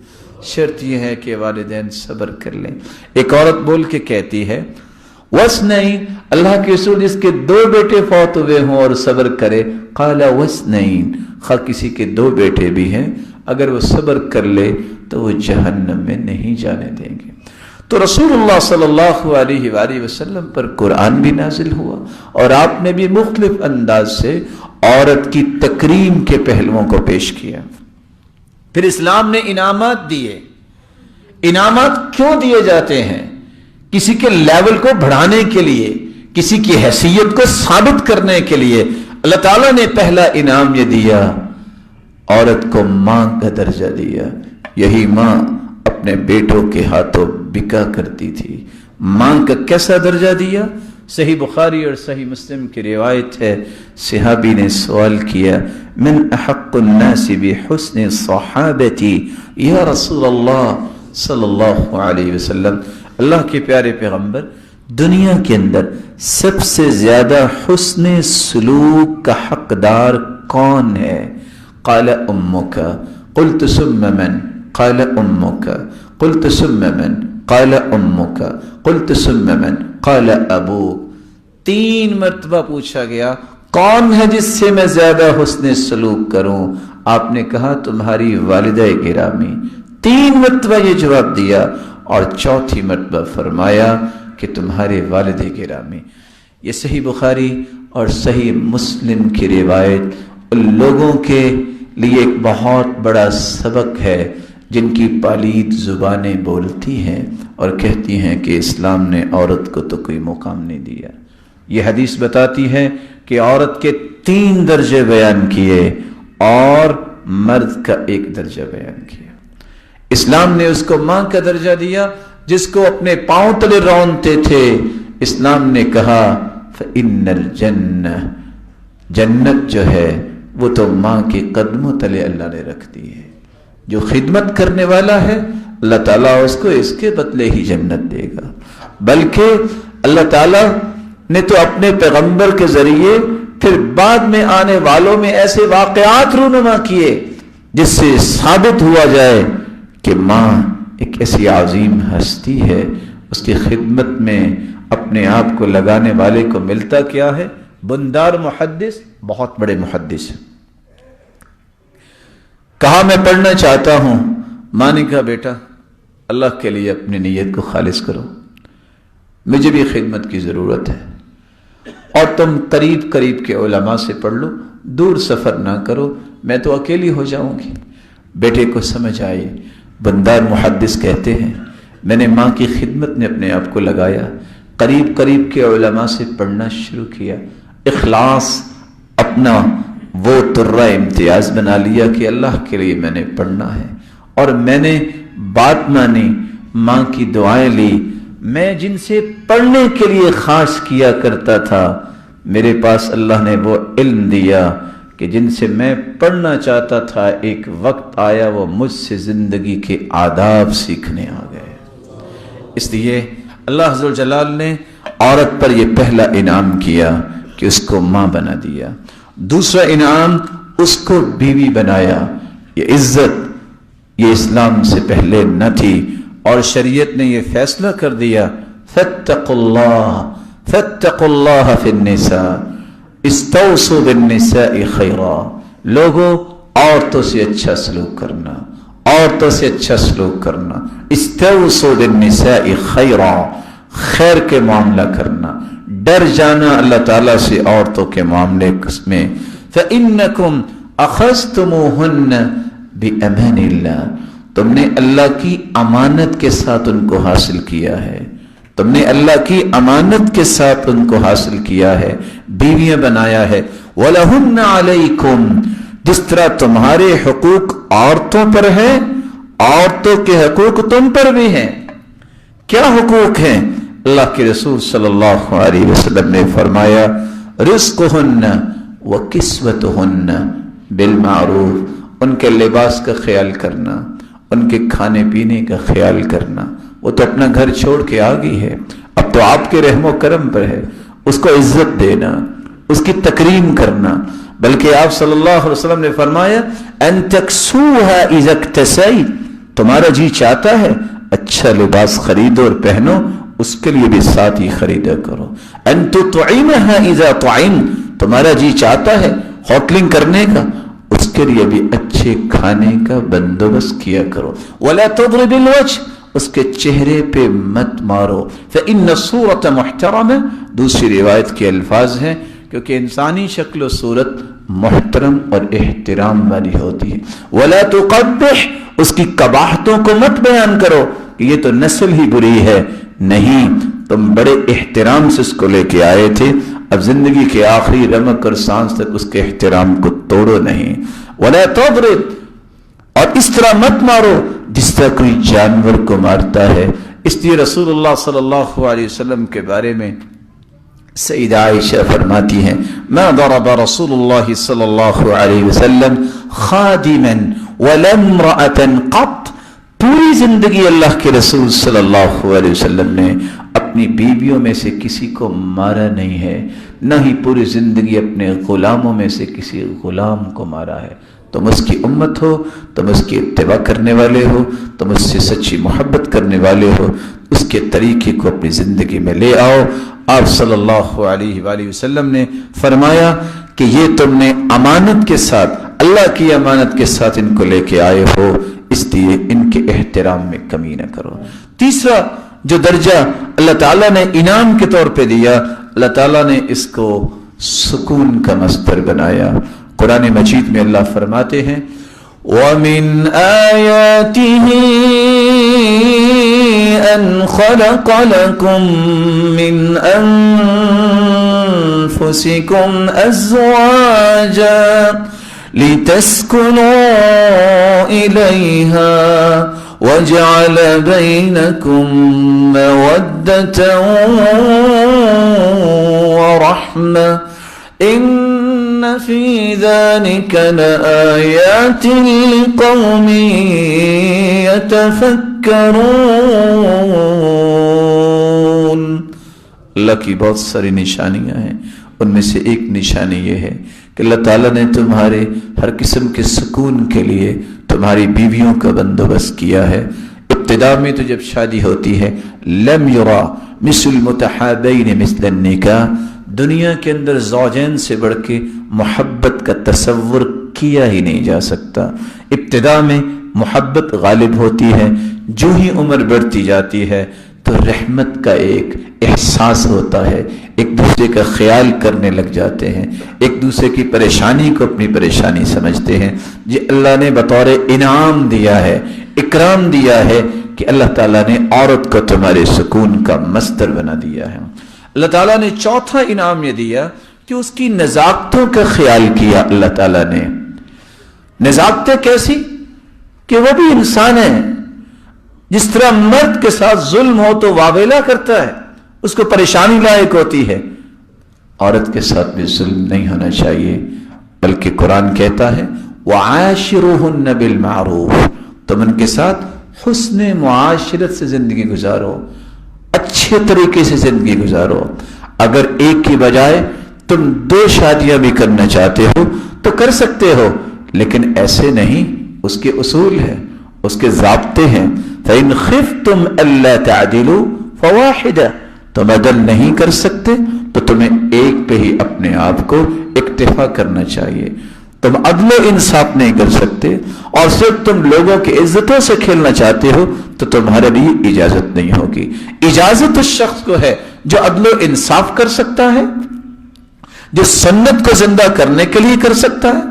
Speaker 2: شرط یہ ہے کہ والدین صبر کر لیں۔ ایک عورت بول کے کہتی ہے وَاسْنَيْن، اللہ کے رسول جس کے 2 بیٹے فوت ہوئے ہوں اور صبر کرے، قَالَ وَاسْنَيْن، خواہ کسی کے 2 بیٹے بھی ہیں، اگر وہ صبر کر لے تو وہ جہنم میں نہیں جانے دیں گے۔ تو رسول اللہ صلی اللہ علیہ وآلہ وسلم پر قرآن بھی نازل ہوا اور آپ نے بھی مختلف انداز سے عورت کی تکریم کے پہلوؤں کو پیش کیا۔ پھر اسلام نے انعامات دیے۔ انعامات کیوں دیے جاتے ہیں؟ کسی کے لیول کو بڑھانے کے لیے، کسی کی حیثیت کو ثابت کرنے کے لیے۔ اللہ تعالیٰ نے پہلا انعام یہ دیا، عورت کو ماں کا درجہ دیا۔ یہی ماں اپنے بیٹوں کے ہاتھوں بکا کرتی تھی، ماں کا کیسا درجہ دیا؟ صحیح بخاری اور صحیح مسلم کی روایت ہے، صحابی نے سوال کیا من احق الناس بحسن صحابتی یا رسول اللہ صلی اللہ علیہ وسلم، اللہ کے پیارے پیغمبر دنیا کے اندر سب سے زیادہ حسن سلوک کا حقدار کون ہے؟ قال امک، قلت ثم من؟ قال امک، قلت ثم من؟ قال امک، قلت ثم من؟ قال ابوک۔ 3 مرتبہ پوچھا گیا کون ہے جس سے میں زیادہ حسن سلوک کروں؟ آپ نے کہا تمہاری والدہ گرامی۔ 3 مرتبہ یہ جواب دیا اور 4تھی مرتبہ فرمایا کہ تمہارے والد گرامی۔ یہ صحیح بخاری اور صحیح مسلم کی روایت ان لوگوں کے لیے ایک بہت بڑا سبق ہے جن کی پالید زبانیں بولتی ہیں اور کہتی ہیں کہ اسلام نے عورت کو تو کوئی مقام نہیں دیا۔ یہ حدیث بتاتی ہے کہ عورت کے 3 درجے بیان کیے اور مرد کا 1 درجہ بیان کیا۔ اسلام نے اس کو ماں کا درجہ دیا جس کو اپنے پاؤں تلے رونتے تھے۔ اسلام نے کہا فَإِنَّ الْجَنَّةَ، جنت جو ہے وہ تو ماں کے قدموں تلے اللہ نے رکھ دی ہے۔ جو خدمت کرنے والا ہے اللہ تعالیٰ اس کو اس کے بدلے ہی جنت دے گا۔ بلکہ اللہ تعالیٰ نے تو اپنے پیغمبر کے ذریعے پھر بعد میں آنے والوں میں ایسے واقعات رونما کیے جس سے ثابت ہوا جائے کہ ماں ایک ایسی عظیم ہستی ہے، اس کی خدمت میں اپنے آپ کو لگانے والے کو ملتا کیا ہے؟ بندار محدث، بہت بڑے محدث، کہا میں پڑھنا چاہتا ہوں، ماں نے کہا بیٹا اللہ کے لیے اپنی نیت کو خالص کرو، مجھے بھی خدمت کی ضرورت ہے، اور تم قریب قریب کے علماء سے پڑھ لو، دور سفر نہ کرو، میں تو اکیلی ہو جاؤں گی۔ بیٹے کو سمجھ آئی۔ بندار محدث کہتے ہیں میں نے ماں کی خدمت میں اپنے آپ کو لگایا، قریب قریب کے علماء سے پڑھنا شروع کیا، اخلاص اپنا وہ ترہ امتیاز بنا لیا کہ اللہ کے لیے میں نے پڑھنا ہے، اور میں نے بات مانی، ماں کی دعائیں لی۔ میں جن سے پڑھنے کے لیے خواہش کیا کرتا تھا، میرے پاس اللہ نے وہ علم دیا کہ جن سے میں پڑھنا چاہتا تھا، ایک وقت آیا وہ مجھ سے زندگی کے آداب سیکھنے آ گئے۔ اس لیے اللہ عز و جلال نے عورت پر یہ پہلا انعام کیا کہ اس کو ماں بنا دیا، دوسرا انعام اس کو بیوی بنایا۔ یہ عزت یہ اسلام سے پہلے نہ تھی، اور شریعت نے یہ فیصلہ کر دیا فاتقوا اللہ فی النساء استوصوا بالنساء خیرا۔ لوگوں عورتوں سے اچھا سلوک کرنا، عورتوں سے اچھا سلوک کرنا، استوصوا بالنساء خیرا، خیر کے معاملہ کرنا، ڈر جانا اللہ تعالیٰ سے عورتوں کے معاملے میں۔ فإنکم اخذتموہن بأمان اللہ، تم نے اللہ کی امانت کے ساتھ ان کو حاصل کیا ہے، تم نے اللہ کی امانت کے ساتھ ان کو حاصل کیا ہے، بیویاں بنایا ہے۔ وَلَهُنَّ عَلَيْكُمْ، جس طرح تمہارے حقوق عورتوں پر ہیں، عورتوں کے حقوق تم پر بھی ہیں۔ کیا حقوق ہیں؟ اللہ کے رسول صلی اللہ علیہ وسلم نے فرمایا رزقهن وکسوتهن بالمعروف، ان کے لباس کا خیال کرنا، ان کے کھانے پینے کا خیال کرنا۔ وہ تو اپنا گھر چھوڑ کے آ گئی ہے، اب تو آپ کے رحم و کرم پر ہے، اس کو عزت دینا، اس کی تکریم کرنا۔ بلکہ آپ صلی اللہ علیہ وسلم نے فرمایا ان تکسوها اذا اکتسیت، تمہارا جی چاہتا ہے اچھا لباس خریدو اور پہنو، اس کے لیے بھی ساتھ ہی خریدا کرو۔ ان تطعمها اذا طعمت، تمہارا جی چاہتا ہے ہوٹلنگ کرنے کا، اس کے لیے بھی اچھے کھانے کا بندوبست کیا کرو۔ ولا تضرب الوجه، اس کے چہرے پہ مت مارو۔ فإن الصورة محترمة، دوسری روایت کے الفاظ ہیں کیونکہ انسانی شکل و صورت محترم اور احترام والی ہوتی ہے۔ ولا تقبح، اس کی قباحتوں کو مت بیان کرو کہ یہ تو نسل ہی بری ہے، نہیں، تم بڑے احترام سے اس کو لے کے آئے تھے، اب زندگی کے آخری رمق اور سانس تک اس کے احترام کو توڑو نہیں۔ ولا تضرب، اور اس طرح مت مارو جس طرح کوئی جانور کو مارتا ہے۔ اس لیے رسول اللہ صلی اللہ علیہ وسلم کے بارے میں سیدہ عائشہ فرماتی ہیں ما ضرب رسول اللہ صلی اللہ علیہ وسلم خادما ولا امرأة قط، پوری زندگی اللہ کے رسول صلی اللہ علیہ وسلم نے اپنی بیویوں میں سے کسی کو مارا نہیں ہے، نہ ہی پوری زندگی اپنے غلاموں میں سے کسی غلام کو مارا ہے۔ تم اس کی امت ہو، تم اس کی اتباع کرنے والے ہو، تم اس سے سچی محبت کرنے والے ہو، اس کے طریقے کو اپنی زندگی میں لے آؤ۔ آپ صلی اللہ علیہ وآلہ وسلم نے فرمایا کہ یہ تم نے امانت کے ساتھ، اللہ کی امانت کے ساتھ ان کو لے کے آئے ہو، اس لیے ان کے احترام میں کمی نہ کرو۔ تیسرا جو درجہ اللہ تعالیٰ نے انعام کے طور پہ دیا، اللہ تعالیٰ نے اس کو سکون کا مصدر بنایا۔ قرآن مجید میں اللہ فرماتے ہیں وَمِنْ آيَاتِهِ أَنْ خَلَقَ لَكُم مِّنْ أَنفُسِكُمْ أَزْوَاجًا لِتَسْكُنُوا إِلَيْهَا وَجَعَلَ بَيْنَكُم مَّوَدَّةً وَرَحْمَةً إِنَّ فِي ذَلِكَ لَآيَاتٍ لِقَوْمٍ يَتَفَكَّرُونَ۔ اللہ کی بہت ساری نشانیاں ہیں، ان میں سے ایک نشانی یہ ہے کہ اللہ تعالیٰ نے تمہارے ہر قسم کے سکون کے لیے تمہاری بیویوں کا بندوبست کیا ہے۔ ابتدا میں تو جب شادی ہوتی ہے لم یرا مثل المتحابین مثل النکاح، دنیا کے اندر زوجین سے بڑھ کے محبت کا تصور کیا ہی نہیں جا سکتا۔ ابتدا میں محبت غالب ہوتی ہے، جو ہی عمر بڑھتی جاتی ہے تو رحمت کا ایک احساس ہوتا ہے، ایک دوسرے کا خیال کرنے لگ جاتے ہیں، ایک دوسرے کی پریشانی کو اپنی پریشانی سمجھتے ہیں۔ یہ اللہ نے بطور انعام دیا ہے، اکرام دیا ہے کہ اللہ تعالیٰ نے عورت کو تمہارے سکون کا مصدر بنا دیا ہے۔ اللہ تعالیٰ نے چوتھا انعام یہ دیا کہ اس کی نزاکتوں کا خیال کیا۔ اللہ تعالیٰ نے نزاکتیں کیسی کہ وہ بھی انسان ہے، جس طرح مرد کے ساتھ ظلم ہو تو واویلا کرتا ہے، اس کو پریشانی لاحق ہوتی ہے، عورت کے ساتھ بھی ظلم نہیں ہونا چاہیے، بلکہ قرآن کہتا ہے وَعَاشِرُهُنَّ بِالْمَعْرُوفِ، تم ان کے ساتھ حسن معاشرت سے زندگی گزارو، اچھے طریقے سے زندگی گزارو۔ اگر ایک کی بجائے تم 2 شادیاں بھی کرنا چاہتے ہو تو کر سکتے ہو، لیکن ایسے نہیں، اس کے اصول ہیں، اس کے ضابطے ہیں۔ فَإِنْ خِفْتُمْ أَلَّا تَعْدِلُوا فَوَاحِدَةً، تم عدل نہیں کر سکتے تو تمہیں ایک پہ ہی اپنے آپ کو اکتفا کرنا چاہیے۔ تم عدل و انصاف نہیں کر سکتے اور صرف تم لوگوں کی عزتوں سے کھیلنا چاہتے ہو تو تمہارے لیے اجازت نہیں ہوگی۔ اجازت اس شخص کو ہے جو عدل و انصاف کر سکتا ہے، جو سنت کو زندہ کرنے کے لیے کر سکتا ہے،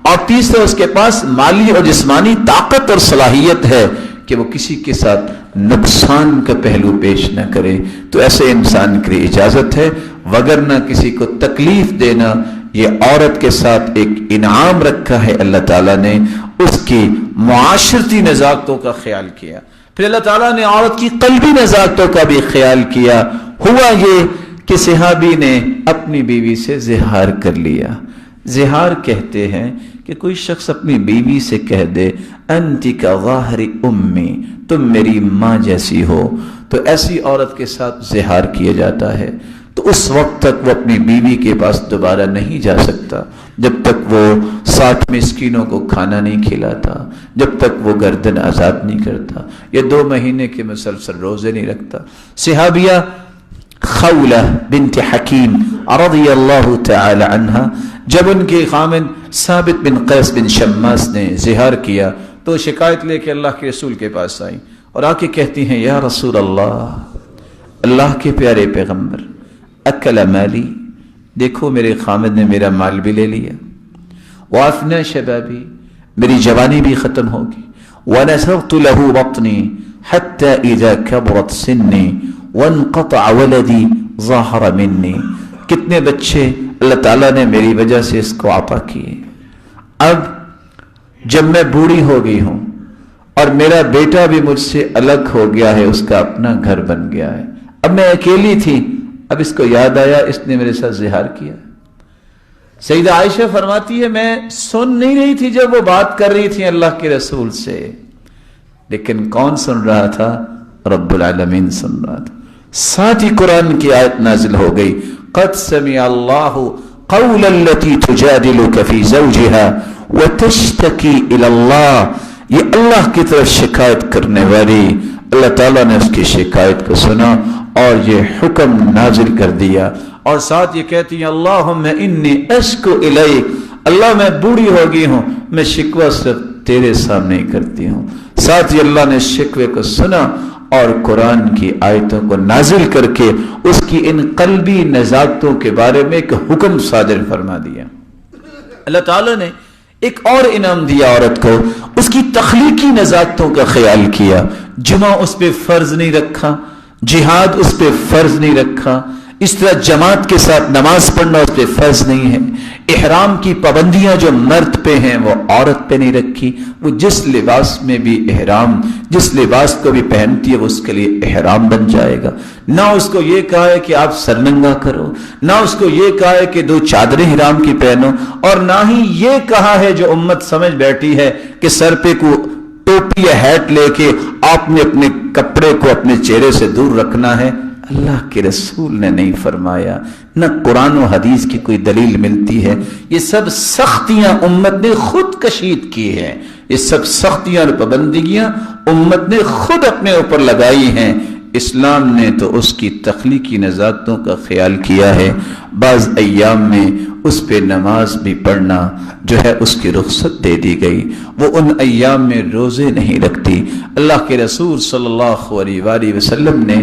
Speaker 2: اور تیسرا اس کے پاس مالی اور جسمانی طاقت اور صلاحیت ہے کہ وہ کسی کے ساتھ نقصان کا پہلو پیش نہ کرے، تو ایسے انسان کے لیے اجازت ہے، وگرنہ کسی کو تکلیف دینا، یہ عورت کے ساتھ ایک انعام رکھا ہے اللہ تعالیٰ نے، اس کی معاشرتی نزاکتوں کا خیال کیا۔ پھر اللہ تعالیٰ نے عورت کی قلبی نزاکتوں کا بھی خیال کیا۔ ہوا یہ کہ صحابی نے اپنی بیوی سے زہار کر لیا۔ زہار کہتے ہیں کہ کوئی شخص اپنی بیوی سے کہہ دے انتی کا ظاہر امی، تم میری ماں جیسی ہو، تو ایسی عورت کے ساتھ زہار کیا جاتا ہے۔ تو اس وقت تک وہ اپنی بیوی کے پاس دوبارہ نہیں جا سکتا جب تک وہ 60 مسکینوں کو کھانا نہیں کھلاتا، جب تک وہ گردن آزاد نہیں کرتا، یا 2 مہینے کے مسلسل روزے نہیں رکھتا۔ صحابیہ خولہ بنت حکیم رضی اللہ تعالی عنہ، جب ان کے خامد ثابت بن قیس بن شماس نے زہار کیا تو شکایت لے کے اللہ کے رسول کے پاس آئیں اور آ کے کہتی ہیں یا رسول اللہ کے پیارے پیغمبر، اکل مالی، دیکھو میرے خامد نے میرا مال بھی لے لیا، وافنا شبابی، میری جوانی بھی ختم ہوگی، ونسرت له بطنی حتی اذا کبرت سنی وانقطع ولدی ظاہر منی، کتنے بچے اللہ تعالیٰ نے میری وجہ سے اس کو عطا کیے، اب جب میں بوڑھی ہو گئی ہوں اور میرا بیٹا بھی مجھ سے الگ ہو گیا ہے، اس کا اپنا گھر بن گیا ہے، اب میں اکیلی تھی، اب اس کو یاد آیا اس نے میرے ساتھ زہار کیا۔ سیدہ عائشہ فرماتی ہے میں سن نہیں رہی تھی جب وہ بات کر رہی تھی اللہ کے رسول سے، لیکن کون سن رہا تھا؟ رب العالمین سن رہا تھا۔ ساتھ ہی قرآن کی آیت نازل ہو گئی قد سمع اللہ قول التي تجادلك في زوجها وتشتكي الى اللہ، یہ اللہ کی طرف شکایت کرنے والی، اللہ تعالیٰ نے اس کی شکایت کو سنا اور یہ حکم نازل کر دیا، اور ساتھ یہ کہتی ہیں اللہم انی اشکو الیک، اللہ میں بوڑھی ہو گئی ہوں، میں شکوہ صرف تیرے سامنے ہی کرتی ہوں۔ ساتھ ہی اللہ نے شکوے کو سنا اور قرآن کی آیتوں کو نازل کر کے اس کی ان قلبی نزاکتوں کے بارے میں ایک حکم صادر فرما دیا۔ اللہ تعالیٰ نے ایک اور انعام دیا عورت کو، اس کی تخلیقی نزاکتوں کا خیال کیا۔ جمعہ اس پہ فرض نہیں رکھا، جہاد اس پہ فرض نہیں رکھا، اس طرح جماعت کے ساتھ نماز پڑھنا اس پہ فرض نہیں ہے، احرام کی پابندیاں جو مرد پہ ہیں وہ عورت پہ نہیں رکھی، وہ جس لباس میں بھی احرام، جس لباس کو بھی پہنتی ہے وہ اس کے لیے احرام بن جائے گا۔ نہ اس کو یہ کہا ہے کہ آپ سرنگا کرو، نہ اس کو یہ کہا ہے کہ 2 چادریں احرام کی پہنو، اور نہ ہی یہ کہا ہے جو امت سمجھ بیٹھی ہے کہ سر پہ کو ٹوپی یا ہیٹ لے کے آپ نے اپنے کپڑے کو اپنے چہرے سے دور رکھنا ہے۔ اللہ کے رسول نے نہیں فرمایا، نہ قرآن و حدیث کی کوئی دلیل ملتی ہے، یہ سب سختیاں امت نے خود کشید کی ہیں، یہ سب سختیاں اور پابندیاں امت نے خود اپنے اوپر لگائی ہیں۔ اسلام نے تو اس کی تخلیقی نزاکتوں کا خیال کیا ہے۔ بعض ایام میں اس پہ نماز بھی پڑھنا جو ہے اس کی رخصت دے دی گئی، وہ ان ایام میں روزے نہیں رکھتی۔ اللہ کے رسول صلی اللہ علیہ وآلہ وسلم نے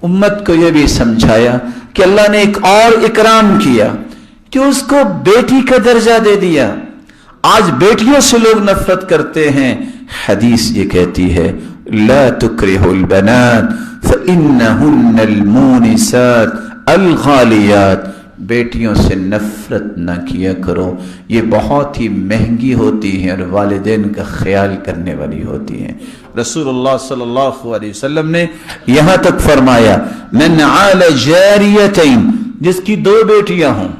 Speaker 2: امت کو یہ بھی سمجھایا کہ اللہ نے ایک اور اکرام کیا کہ اس کو بیٹی کا درجہ دے دیا۔ آج بیٹیوں سے لوگ نفرت کرتے ہیں، حدیث یہ کہتی ہے لا تکرہوا البنات فإنہن المونسات الغالیات، بیٹیوں سے نفرت نہ کیا کرو، یہ بہت ہی مہنگی ہوتی ہیں اور والدین کا خیال کرنے والی ہوتی ہیں۔ رسول اللہ صلی اللہ علیہ وسلم نے یہاں تک فرمایا من عال جاریتین، جس کی 2 بیٹیاں ہوں،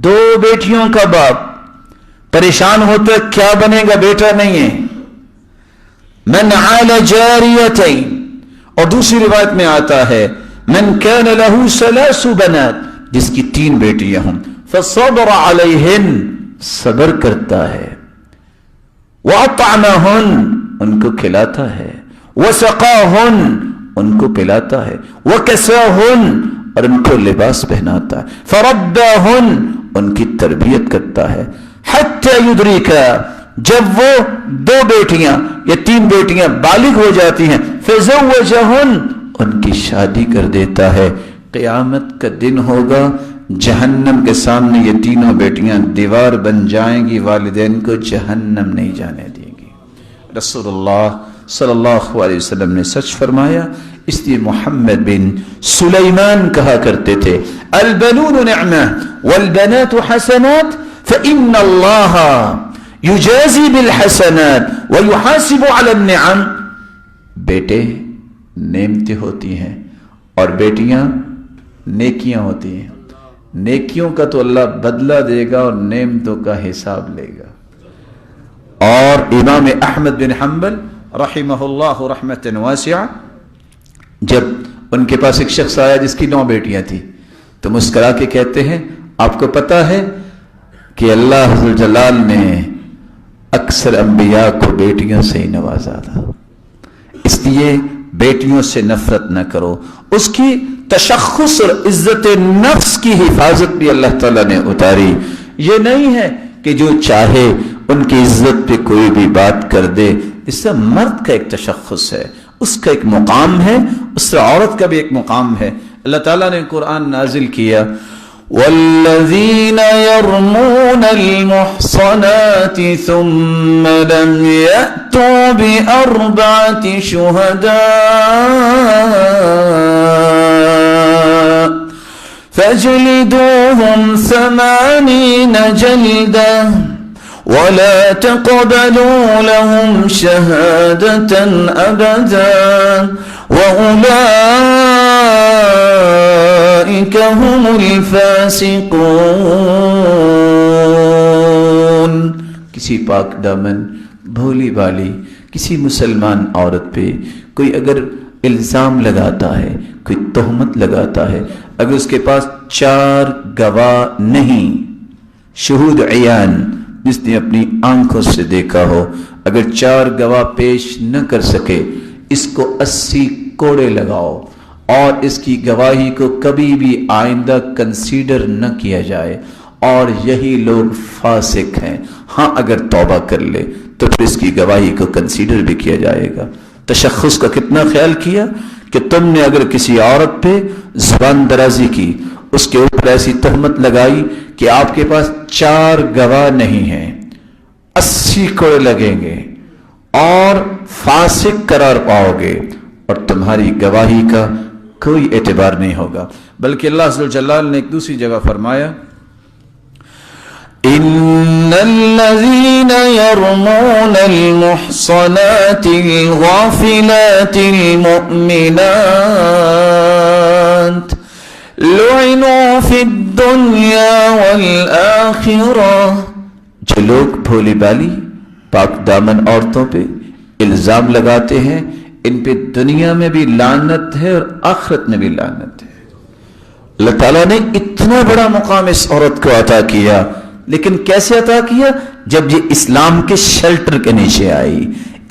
Speaker 2: 2 بیٹیوں کا باپ پریشان ہوتا ہے کیا بنے گا، بیٹا نہیں ہے، من عال جاریتین، اور دوسری روایت میں آتا ہے من کان له 3 بنات، جس کی 3 بیٹیاں ہوں، فصبر علیہن، صبر کرتا ہے، وَأَطْعَمَهُنْ، ان کو کھلاتا ہے، وَسَقَاهُنْ، ان کو پلاتا ہے، وَكَسَاهُنْ، اور ان کو لباس پہناتا ہے، فَرَبَّاهُنْ، ان کی تربیت کرتا ہے، حَتَّى يُدْرِكَ، جب وہ 2 بیٹیاں یا 3 بیٹیاں بالغ ہو جاتی ہیں، فَزَوَّجَهُنْ، ان کی شادی کر دیتا ہے۔ قیامت کا دن ہوگا، جہنم کے سامنے یہ تینوں بیٹیاں دیوار بن جائیں گی، والدین کو جہنم نہیں جانے دیں گی۔ رسول اللہ صلی اللہ علیہ وسلم نے سچ فرمایا، اس لیے محمد بن سلیمان کہا کرتے تھے البنون نعمہ والبنات حسنات فإن اللہ یجازی بالحسنات ویحاسب علی النعم، بیٹے نعمتیں ہوتی ہیں اور بیٹیاں نیکیاں ہوتی ہیں، نیکیوں کا تو اللہ بدلہ دے گا اور نعمتوں کا حساب لے گا۔ اور امام احمد بن حنبل رحمہ اللہ رحمۃ واسعہ، جب ان کے پاس ایک شخص آیا جس کی 9 بیٹیاں تھیں تو مسکرا کے کہتے ہیں آپ کو پتا ہے کہ اللہ ذو الجلال نے اکثر انبیاء کو بیٹیوں سے ہی نوازا تھا، اس لیے بیٹیوں سے نفرت نہ کرو۔ اس کی تشخص اور عزت نفس کی حفاظت بھی اللہ تعالیٰ نے اتاری۔ یہ نہیں ہے کہ جو چاہے ان کی عزت پہ کوئی بھی بات کر دے، اس سے مرد کا ایک تشخص ہے، اس کا ایک مقام ہے، اس سے عورت کا بھی ایک مقام ہے۔ اللہ تعالیٰ نے قرآن نازل کیا وَالَّذِينَ يَرْمُونَ الْمُحْصَنَاتِ ثُمَّ لَمْ يَأْتُوا بِأَرْبَعَةِ شُهَدَاءَ فَاجْلِدُوهُمْ 80 جَلْدَةً وَلَا تَقْبَلُوا لَهُمْ شَهَادَةً أَبَدًا وَأُولَئِكَ هُمُ الْفَاسِقُونَ۔ کسی پاک دامن بھولی بالی کسی مسلمان عورت پہ کوئی اگر الزام لگاتا ہے، کوئی تہمت لگاتا ہے، اگر اس کے پاس 4 گواہ نہیں، شہود عیان جس نے اپنی آنکھوں سے دیکھا ہو، اگر 4 گواہ پیش نہ کر سکے، اس کو 80 کوڑے لگاؤ اور اس کی گواہی کو کبھی بھی آئندہ کنسیڈر نہ کیا جائے، اور یہی لوگ فاسق ہیں۔ ہاں اگر توبہ کر لے تو پھر اس کی گواہی کو کنسیڈر بھی کیا جائے گا۔ تشخص کا کتنا خیال کیا کہ تم نے اگر کسی عورت پہ زبان درازی کی، اس کے اوپر ایسی تہمت لگائی کہ آپ کے پاس 4 گواہ نہیں ہیں، 80 کوڑے لگیں گے اور فاسق قرار پاؤ گے، اور تمہاری گواہی کا کوئی اعتبار نہیں ہوگا۔ بلکہ اللہ عز و جلال نے ایک دوسری جگہ فرمایا ان الذين يرمون المحصنات الغافلات المؤمنات لعنوا في الدنيا والآخرة، جو لوگ بھولی بالی پاک دامن عورتوں پہ الزام لگاتے ہیں، ان پہ دنیا میں بھی لعنت ہے اور آخرت میں بھی لعنت ہے۔ اللہ تعالیٰ نے اتنا بڑا مقام اس عورت کو عطا کیا، لیکن کیسے عطا کیا؟ جب یہ اسلام کے شیلٹر کے نیچے آئی،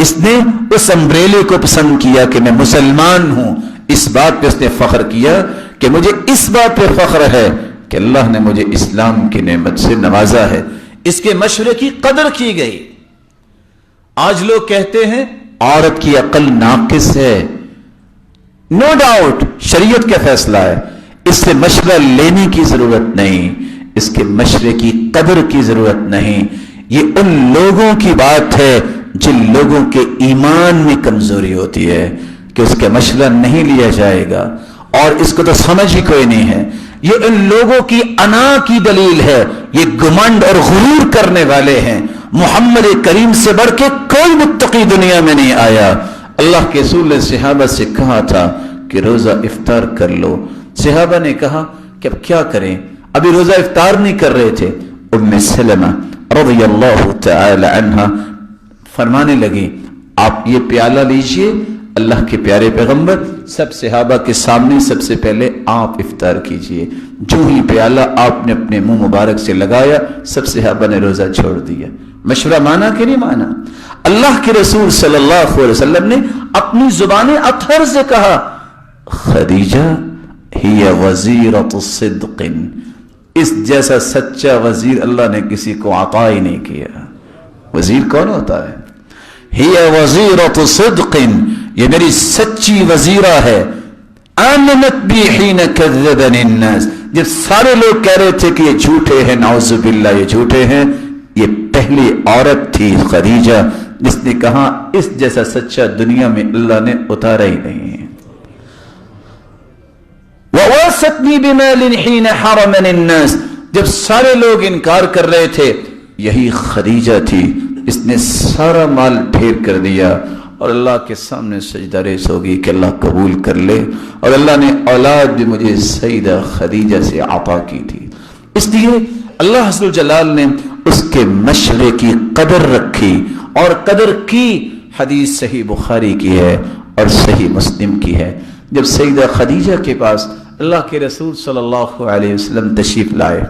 Speaker 2: اس نے اس امبریلے کو پسند کیا کہ میں مسلمان ہوں، اس بات پہ اس نے فخر کیا کہ مجھے اس بات پہ فخر ہے کہ اللہ نے مجھے اسلام کی نعمت سے نوازا ہے، اس کے مشورے کی قدر کی گئی۔ آج لوگ کہتے ہیں عورت کی عقل ناقص ہے، نو ڈاؤٹ شریعت کا فیصلہ ہے، اس سے مشورہ لینے کی ضرورت نہیں، اس کے مشورے کی قدر کی ضرورت نہیں۔ یہ ان لوگوں کی بات ہے جن لوگوں کے ایمان میں کمزوری ہوتی ہے کہ اس کا مشورہ نہیں لیا جائے گا، اور اس کو تو سمجھ ہی کوئی نہیں ہے۔ یہ ان لوگوں کی انا کی دلیل ہے، یہ گمنڈ اور غرور کرنے والے ہیں۔ محمد کریم سے بڑھ کے کوئی متقی دنیا میں نہیں آیا۔ اللہ کے رسول نے صحابہ سے کہا تھا کہ روزہ افطار کر لو۔ صحابہ نے کہا کہ اب کیا کریں، ابھی روزہ افطار نہیں کر رہے تھے۔ ام سلمہ رضی اللہ تعالی عنہ فرمانے لگی آپ یہ پیالہ لیجئے، اللہ کے پیارے پیغمبر سب صحابہ کے سامنے سب سے پہلے آپ افطار کیجئے۔ جو ہی پیالہ آپ نے اپنے منہ مبارک سے لگایا سب صحابہ نے روزہ چھوڑ دیا۔ مشورہ مانا کہ نہیں مانا؟ اللہ کے رسول صلی اللہ علیہ وسلم نے اپنی زبان اطہر سے کہا خدیجہ ہی وزیرۃ صدق، اس جیسا سچا وزیر اللہ نے کسی کو عطا ہی نہیں کیا۔ وزیر کون ہوتا ہے؟ ہی وزیرۃ صدق، یہ میری سچی وزیرہ ہے۔ آمنت بی حین کذبنی الناس، جب سارے لوگ کہہ رہے تھے کہ یہ جھوٹے ہیں، نعوذ باللہ یہ جھوٹے ہیں، یہ پہلی عورت تھی خدیجہ جس نے کہا اس جیسا سچا دنیا میں اللہ نے اتارا ہی نہیں ہے۔ وَوَاسَتْنِي بِمَالٍ حِينَ حَرَمَنِ النَّاسِ، جب سارے لوگ انکار کر رہے تھے یہی خدیجہ تھی، اس نے سارا مال ڈھیر کر دیا اور اللہ کے سامنے سجدہ ریز ہوگی کہ اللہ قبول کر لے، اور اللہ نے اولاد بھی مجھے سیدہ خدیجہ سے عطا کی تھی۔ اس لیے اللہ عز و جلال نے اس کے مشورے کی قدر رکھی اور قدر کی۔ حدیث صحیح بخاری کی ہے اور صحیح مسلم کی ہے۔ جب سیدہ خدیجہ کے پاس اللہ کے رسول صلی اللہ علیہ وسلم تشریف لائے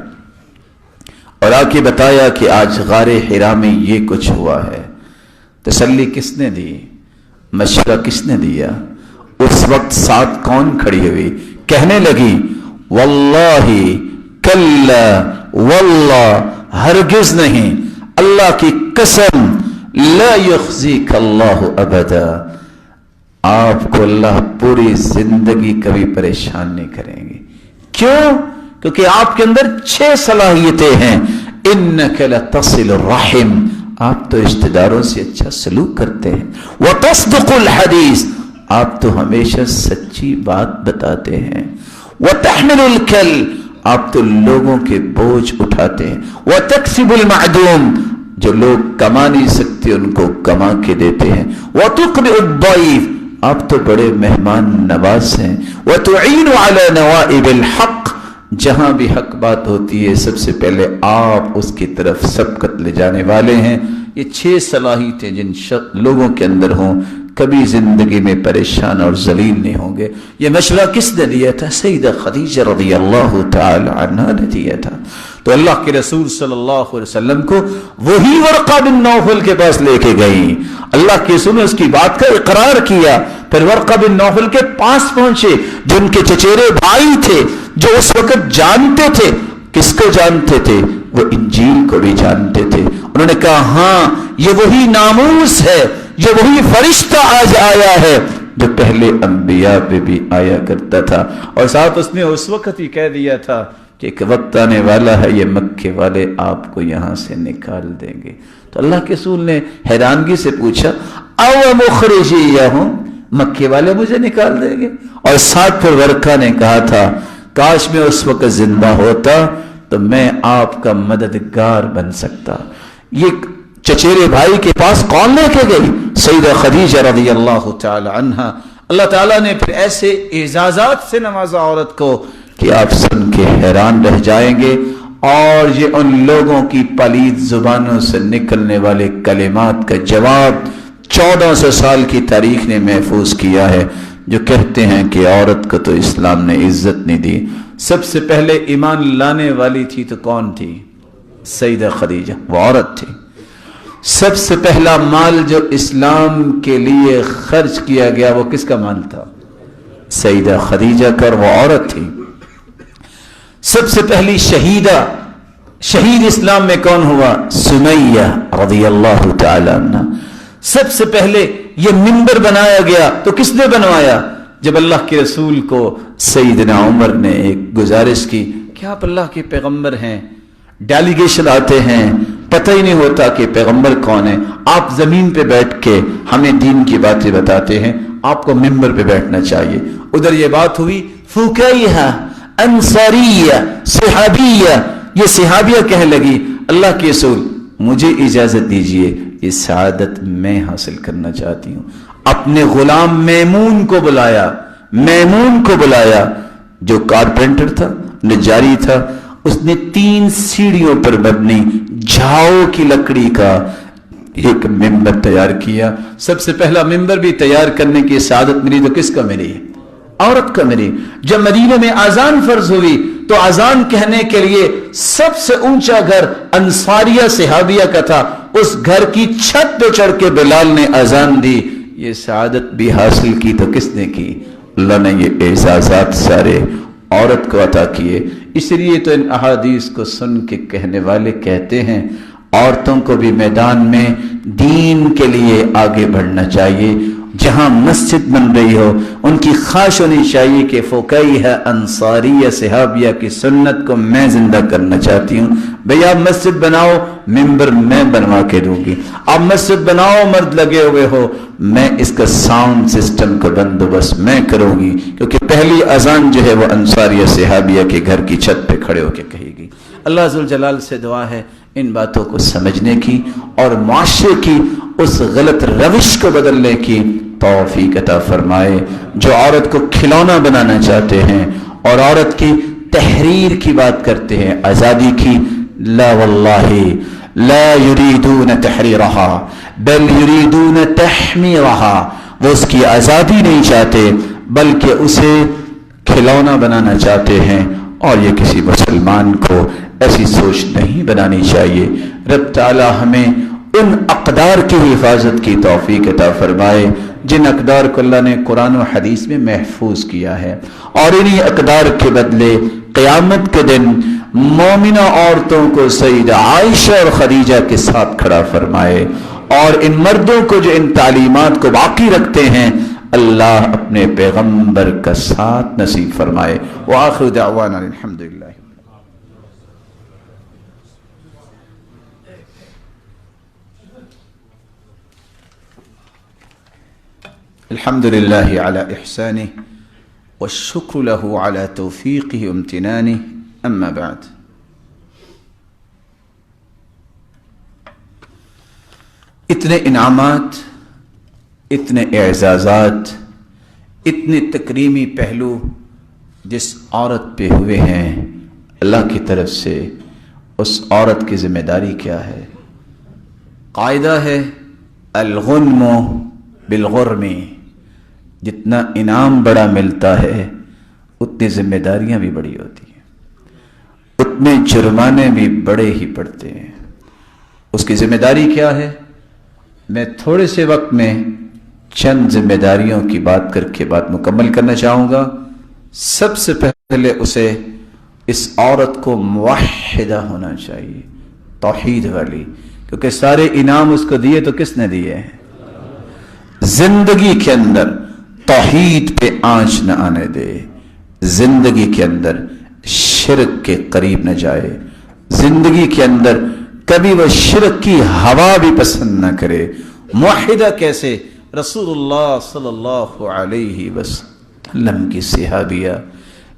Speaker 2: اور آ کے بتایا کہ آج غار حرا میں یہ کچھ ہوا ہے، تسلی کس نے دی؟ مشورہ کس نے دیا؟ اس وقت ساتھ کون کھڑی ہوئی؟ کہنے لگی واللہ کلا واللہ ہرگز نہیں، اللہ کی قسم لا یخزیک اللہ ابدا، آپ کو اللہ پوری زندگی کبھی پریشان نہیں کریں گے۔ کیوں؟ کیونکہ آپ کے اندر 6 صلاحیتیں ہیں۔ انک لتصل الرحم، آپ تو رشتہ داروں سے اچھا سلوک کرتے ہیں۔ وتصدق الحدیث، آپ تو ہمیشہ سچی بات بتاتے ہیں۔ وتحمل الکل، آپ تو لوگوں کے بوجھ اٹھاتے ہیں۔ وتکسب المعدوم، جو لوگ کما نہیں سکتے ان کو کما کے دیتے ہیں۔ وتقرئ الضیف، آپ تو بڑے مہمان نواز ہیں۔ وتعین علی نوائب الحق، جہاں بھی حق بات ہوتی ہے سب سے پہلے آپ اس کی طرف سبقت لے جانے والے ہیں۔ یہ 6 صلاحیتیں جن لوگوں کے اندر ہوں کبھی زندگی میں پریشان اور ذلیل نہیں ہوں گے۔ یہ مشورہ کس نے دیا تھا؟ سیدہ خدیجہ رضی اللہ تعالی عنہا نے دیا تھا۔ تو اللہ کے رسول صلی اللہ علیہ وسلم کو وہی ورقہ بن نوفل کے پاس لے کے گئی۔ اللہ کے رسول نے اس کی بات کا اقرار کیا، پھر ورقہ بن نوفل کے پاس پہنچے جو ان کے چچیرے بھائی تھے، جو اس وقت جانتے تھے۔ کس کو جانتے تھے؟ وہ انجیل کو بھی جانتے تھے۔ انہوں نے کہا ہاں یہ وہی ناموس ہے، یہ وہی فرشتہ آج آیا ہے جو پہلے انبیاء پہ بھی آیا کرتا تھا۔ اور ساتھ اس نے اس وقت ہی کہہ دیا تھا کہ ایک وقت آنے والا ہے یہ مکے والے آپ کو یہاں سے نکال دیں گے۔ تو اللہ کے رسول نے حیرانگی سے پوچھا او مخرجیہم، مکے والے مجھے نکال دیں گے؟ اور ساتھ پھر ورقہ نے کہا تھا کاش میں اس وقت زندہ ہوتا تو میں آپ کا مددگار بن سکتا۔ یہ چچیرے بھائی کے پاس کون لے کے گئی؟ سیدہ خدیجہ رضی اللہ تعالی عنہا۔ اللہ تعالیٰ نے پھر ایسے اعزازات سے نوازا عورت کو کہ آپ سن کے حیران رہ جائیں گے، اور یہ ان لوگوں کی پلید زبانوں سے نکلنے والے کلمات کا جواب 1400 سال کی تاریخ نے محفوظ کیا ہے، جو کہتے ہیں کہ عورت کو تو اسلام نے عزت نہیں دی۔ سب سے پہلے ایمان لانے والی تھی تو کون تھی؟ سیدہ خدیجہ، وہ عورت تھی۔ سب سے پہلا مال جو اسلام کے لیے خرچ کیا گیا وہ کس کا مال تھا؟ سیدہ خدیجہ کا، وہ عورت تھی۔ سب سے پہلی شہیدہ، شہید اسلام میں کون ہوا؟ سمیہ رضی اللہ تعالی عنہ. سب سے پہلے یہ منبر بنایا گیا تو کس نے بنوایا؟ جب اللہ کے رسول کو سیدنا عمر نے ایک گزارش کی کہ آپ اللہ کے پیغمبر ہیں، ڈیلیگیشن آتے ہیں، پتہ ہی نہیں ہوتا کہ پیغمبر کون ہے، آپ زمین پہ بیٹھ کے ہمیں دین کی باتیں بتاتے ہیں، آپ کو منبر پہ بیٹھنا چاہیے. ادھر یہ بات ہوئی، فقیہ انصاریہ صحابیہ، یہ صحابیہ کہنے لگی اللہ کے رسول مجھے اجازت دیجئے، یہ سعادت میں حاصل کرنا چاہتی ہوں. اپنے غلام میمون کو بلایا، میمون کو بلایا جو کارپینٹر تھا، نجاری تھا. اس نے 3 سیڑھیوں پر مبنی جھاؤ کی لکڑی کا ایک منبر تیار کیا. سب سے پہلا منبر بھی تیار کرنے کی سعادت ملی تو کس کا ملی؟ عورت کا ملی. جب مدینہ میں اذان فرض ہوئی تو اذان کہنے کے لیے سب سے اونچا گھر انصاریہ صحابیہ کا تھا. اس گھر کی چھت پہ چڑھ کے بلال نے اذان دی. یہ سعادت بھی حاصل کی تو کس نے کی؟ اللہ نے یہ اعزازات سارے عورت کو عطا کیے. اس لیے تو ان احادیث کو سن کے کہنے والے کہتے ہیں عورتوں کو بھی میدان میں دین کے لیے آگے بڑھنا چاہیے. جہاں مسجد بن رہی ہو ان کی خواہش ہونی چاہیے کہ فقیہ انصاریہ صحابیہ کی سنت کو میں زندہ کرنا چاہتی ہوں. بھئی آپ مسجد بناؤ، ممبر میں بنوا کے دوں گی. آپ مسجد بناؤ، مرد لگے ہوئے ہو، میں اس کا ساؤنڈ سسٹم کا بندوبست میں کروں گی، کیونکہ پہلی اذان جو ہے وہ انصاریہ صحابیہ کے گھر کی چھت پہ کھڑے ہو کے کہے گی. اللہ ذوالجلال سے دعا ہے ان باتوں کو سمجھنے کی اور معاشرے کی اس غلط روش کو بدلنے کی توفیق عطا فرمائے. جو عورت کو کھلونا بنانا چاہتے ہیں اور عورت کی تحریر کی بات کرتے ہیں، آزادی کی، لا واللہ لا یریدون تحریرہا بل یریدون تحمیرہا. وہ اس کی آزادی نہیں چاہتے بلکہ اسے کھلونا بنانا چاہتے ہیں، اور یہ کسی مسلمان کو ایسی سوچ نہیں بنانی چاہیے. رب تعالی ہمیں ان اقدار کی حفاظت کی توفیق عطا فرمائے جن اقدار کو اللہ نے قرآن و حدیث میں محفوظ کیا ہے، اور انہی اقدار کے بدلے قیامت کے دن مومنہ عورتوں کو سیدہ عائشہ اور خدیجہ کے ساتھ کھڑا فرمائے، اور ان مردوں کو جو ان تعلیمات کو باقی رکھتے ہیں اللہ اپنے پیغمبر کا ساتھ نصیب فرمائے. وآخر دعوانا الحمدللہ. الحمد لله على إحسانه والشكر له على توفيقه وامتنانه. أما بعد، اتنے انعامات، اتنے اعزازات، اتنے تکریمی پہلو جس عورت پہ ہوئے ہیں، اللہ کی طرف سے اس عورت کی ذمہ داری کیا ہے؟ قاعدہ ہے الغنم بالغرم. جتنا انعام بڑا ملتا ہے اتنی ذمہ داریاں بھی بڑی ہوتی ہیں، اتنے جرمانے بھی بڑے ہی پڑتے ہیں. اس کی ذمہ داری کیا ہے؟ میں تھوڑے سے وقت میں چند ذمہ داریوں کی بات کر کے بات مکمل کرنا چاہوں گا. سب سے پہلے اسے، اس عورت کو موحدہ ہونا چاہیے، توحید والی، کیونکہ سارے انعام اس کو دیے تو کس نے دیے ہیں؟ زندگی کے اندر توحید پہ آنچ نہ آنے دے، زندگی کے اندر شرک کے قریب نہ جائے، زندگی کے اندر کبھی وہ شرک کی ہوا بھی پسند نہ کرے. موحدہ کیسے؟ رسول اللہ صلی اللہ علیہ وسلم کی صحابیہ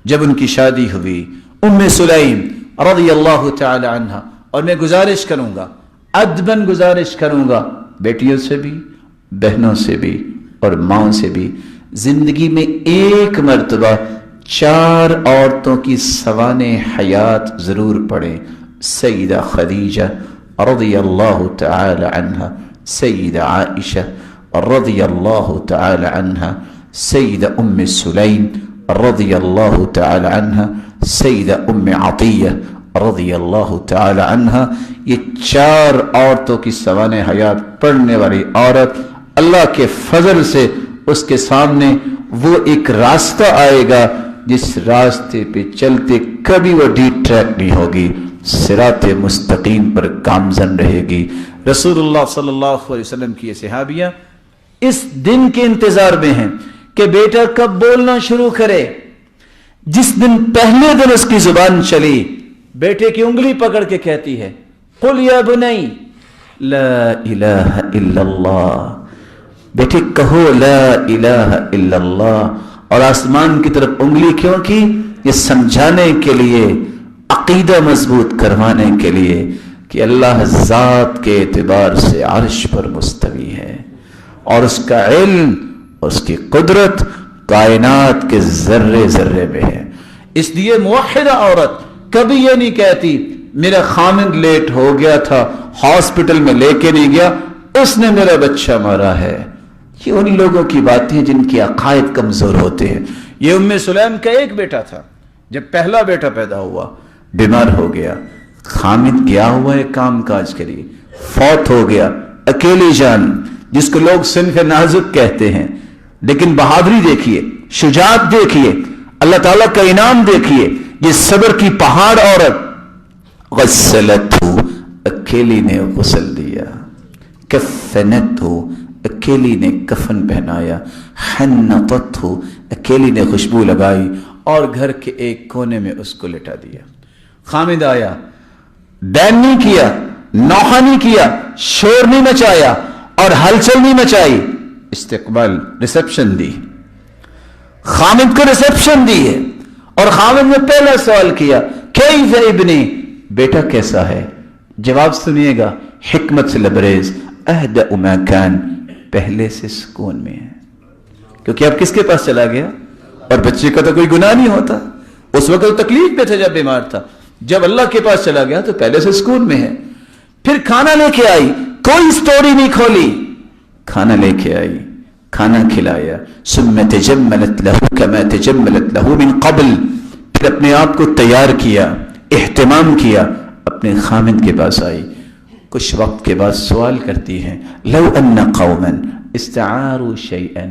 Speaker 2: جب ان کی شادی ہوئی، ام سلیم رضی اللہ تعالی عنہ، اور میں گزارش کروں گا، ادباً گزارش کروں گا، بیٹیوں سے بھی، بہنوں سے بھی اور ماں سے بھی، زندگی میں ایک مرتبہ 4 عورتوں کی سوانح حیات ضرور پڑھیں. سیدہ خدیجہ رضی اللہ تعالی عنہ، سیدہ عائشہ رضی اللہ تعالی عنہ، سیدہ ام سلیم رضی اللہ تعالی عنہ، سیدہ ام عطیہ رضی اللہ تعالی عنہ. یہ 4 عورتوں کی سوانح حیات پڑھنے والی عورت، اللہ کے فضل سے اس کے سامنے وہ ایک راستہ آئے گا جس راستے پہ چلتے کبھی وہ ڈی ٹریک نہیں ہوگی، صراط مستقیم پر گامزن رہے گی۔ رسول اللہ صلی اللہ علیہ وسلم کی یہ صحابیہ اس دن کے انتظار میں ہیں کہ بیٹا کب بولنا شروع کرے۔ جس دن پہلے دن اس کی زبان چلی، بیٹے کی انگلی پکڑ کے کہتی ہے قل یا بنی لا الہ الا اللہ، بیٹے کہو لا الہ الا اللہ۔ اور آسمان کی طرف انگلی کیوں کی؟ یہ سمجھانے کے لیے، عقیدہ مضبوط کروانے کے لیے کہ اللہ ذات کے اعتبار سے عرش پر مستوی ہے، اور اس کا علم اور اس کی قدرت کائنات کے ذرے ذرے میں ہے۔ اس لیے موحدہ عورت کبھی یہ نہیں کہتی میرا خامند لیٹ ہو گیا تھا، ہاسپٹل میں لے کے نہیں گیا، اس نے میرا بچہ مارا ہے۔ یہ ان لوگوں کی باتیں ہیں جن کی عقائد کمزور ہوتے ہیں۔ یہ ام سلیم کا ایک بیٹا تھا، جب پہلا بیٹا پیدا ہوا بیمار ہو گیا، خامد گیا ہوا ہے کام کاج کے لیے، فوت ہو گیا، اکیلی جان، جس کو لوگ صنف نازک کہتے ہیں، لیکن بہادری دیکھیے، شجاعت دیکھیے، اللہ تعالیٰ کا انعام دیکھیے۔ یہ صبر کی پہاڑ عورت غسلتہ، اکیلی نے غسل دیا، کفنتہ، اکیلی نے کفن پہنایا، حنطتہ، اکیلی نے خوشبو لگائی اور گھر کے ایک کونے میں اس کو لٹا دیا۔ خامد آیا، بین نہیں کیا، نوحہ نہیں کیا، شور نہیں مچایا اور ہلچل نہیں مچائی، استقبال ریسپشن دی، خامد کو ریسپشن دی ہے۔ اور خامد نے پہلا سوال کیا کیف ابنی، بیٹا کیسا ہے؟ جواب سنیے گا حکمت سے لبریز، اہدأ ما کان، پہلے سے سکون میں ہے، کیونکہ اب کس کے پاس چلا گیا؟ اور بچے کا تو کوئی گناہ نہیں ہوتا، اس وقت تکلیف میں تھا جب بیمار تھا، جب اللہ کے پاس چلا گیا تو پہلے سے سکون میں ہے۔ پھر کھانا لے کے آئی، کوئی سٹوری نہیں کھولی، کھانا لے کے آئی، کھانا کھلایا، ثم تجملت له كما تجملت له من قبل، پھر اپنے آپ کو تیار کیا، اہتمام کیا، اپنے خامد کے پاس آئی۔ کچھ وقت کے بعد سوال کرتی ہیں لو ان قوما استعاروا شيئا،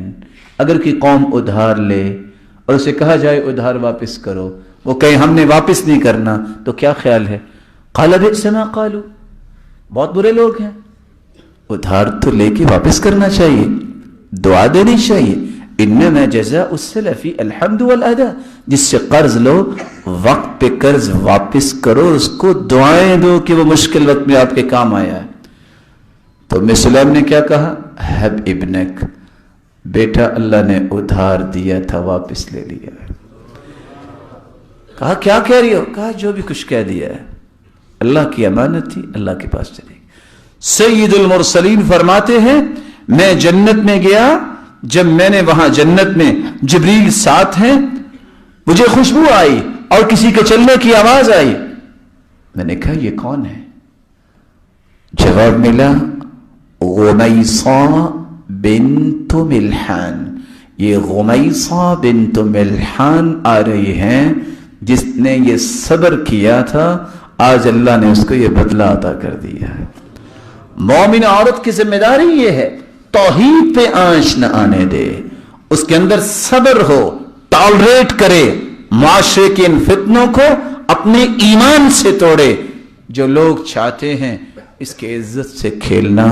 Speaker 2: اگر کوئی قوم ادھار لے اور اسے کہا جائے ادھار واپس کرو، وہ کہیں ہم نے واپس نہیں کرنا، تو کیا خیال ہے؟ قال بئس ما قالوا، بہت برے لوگ ہیں، ادھار تو لے کے واپس کرنا چاہیے، دعا دینی چاہیے، انما جزاء السلف الحمد والادا، جس سے قرض لو وقت پہ قرض واپس کرو، اس کو دعائیں دو کہ وہ مشکل وقت میں آپ کے کام آیا ہے۔ تو ام سلیم نے کیا کہا؟ حب ابنک، بیٹا اللہ نے ادھار دیا تھا واپس لے لیا۔ کہا کیا کہہ رہی ہو؟ کہا جو بھی کچھ کہہ دیا ہے، اللہ کی امانت تھی، اللہ کے پاس چلے گی۔ سید المرسلین فرماتے ہیں میں جنت میں گیا، جب میں نے وہاں جنت میں جبریل ساتھ ہیں، مجھے خوشبو آئی اور کسی کے چلنے کی آواز آئی، میں نے کہا یہ کون ہے؟ جواب ملا غمیصہ بنت ملحان، یہ غمیصہ بنت ملحان آ رہی ہیں جس نے یہ صبر کیا تھا، آج اللہ نے اس کو یہ بدلہ عطا کر دیا ہے۔ مومن عورت کی ذمہ داری یہ ہے توحید پہ آنچ نہ آنے دے، اس کے اندر صبر ہو، ٹالریٹ کرے، معاشرے کے ان فتنوں کو اپنے ایمان سے توڑے۔ جو لوگ چاہتے ہیں اس کے عزت سے کھیلنا،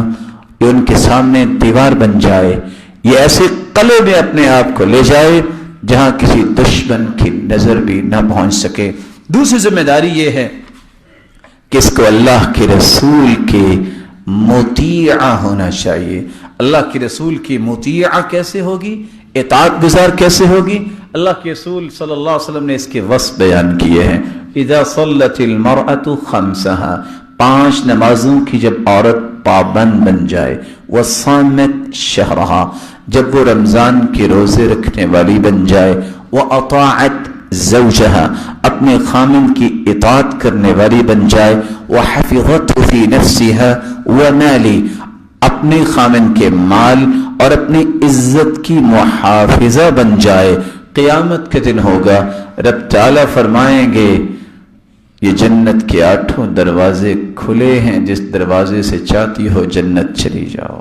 Speaker 2: یہ ان کے سامنے دیوار بن جائے، یہ ایسے قلعے میں اپنے آپ کو لے جائے جہاں کسی دشمن کی نظر بھی نہ پہنچ سکے۔ دوسری ذمہ داری یہ ہے کہ اس کو اللہ کے رسول کے مطیع ہونا چاہیے۔ اللہ کے رسول کی مطیع کیسے ہوگی؟ اطاعت گزار کیسے ہوگی؟ اللہ کے رسول صلی اللہ علیہ وسلم نے اس کے وصف بیان کیے ہیں۔ اذا صلت المرأة خمسها، 5 نمازوں کی جب عورت پابند بن جائے، وصامت شہرہا، جب وہ رمضان کے روزے رکھنے والی بن جائے، واطاعت زوجہا، اپنے خامن کی اطاعت کرنے والی بن جائے، وحفظت فی نفسہا ومالی، اپنے خامن کے مال اور اپنی عزت کی محافظہ بن جائے، قیامت کے دن ہوگا رب تعالیٰ فرمائیں گے یہ جنت کے 8 دروازے کھلے ہیں، جس دروازے سے چاہتی ہو جنت چلی جاؤ۔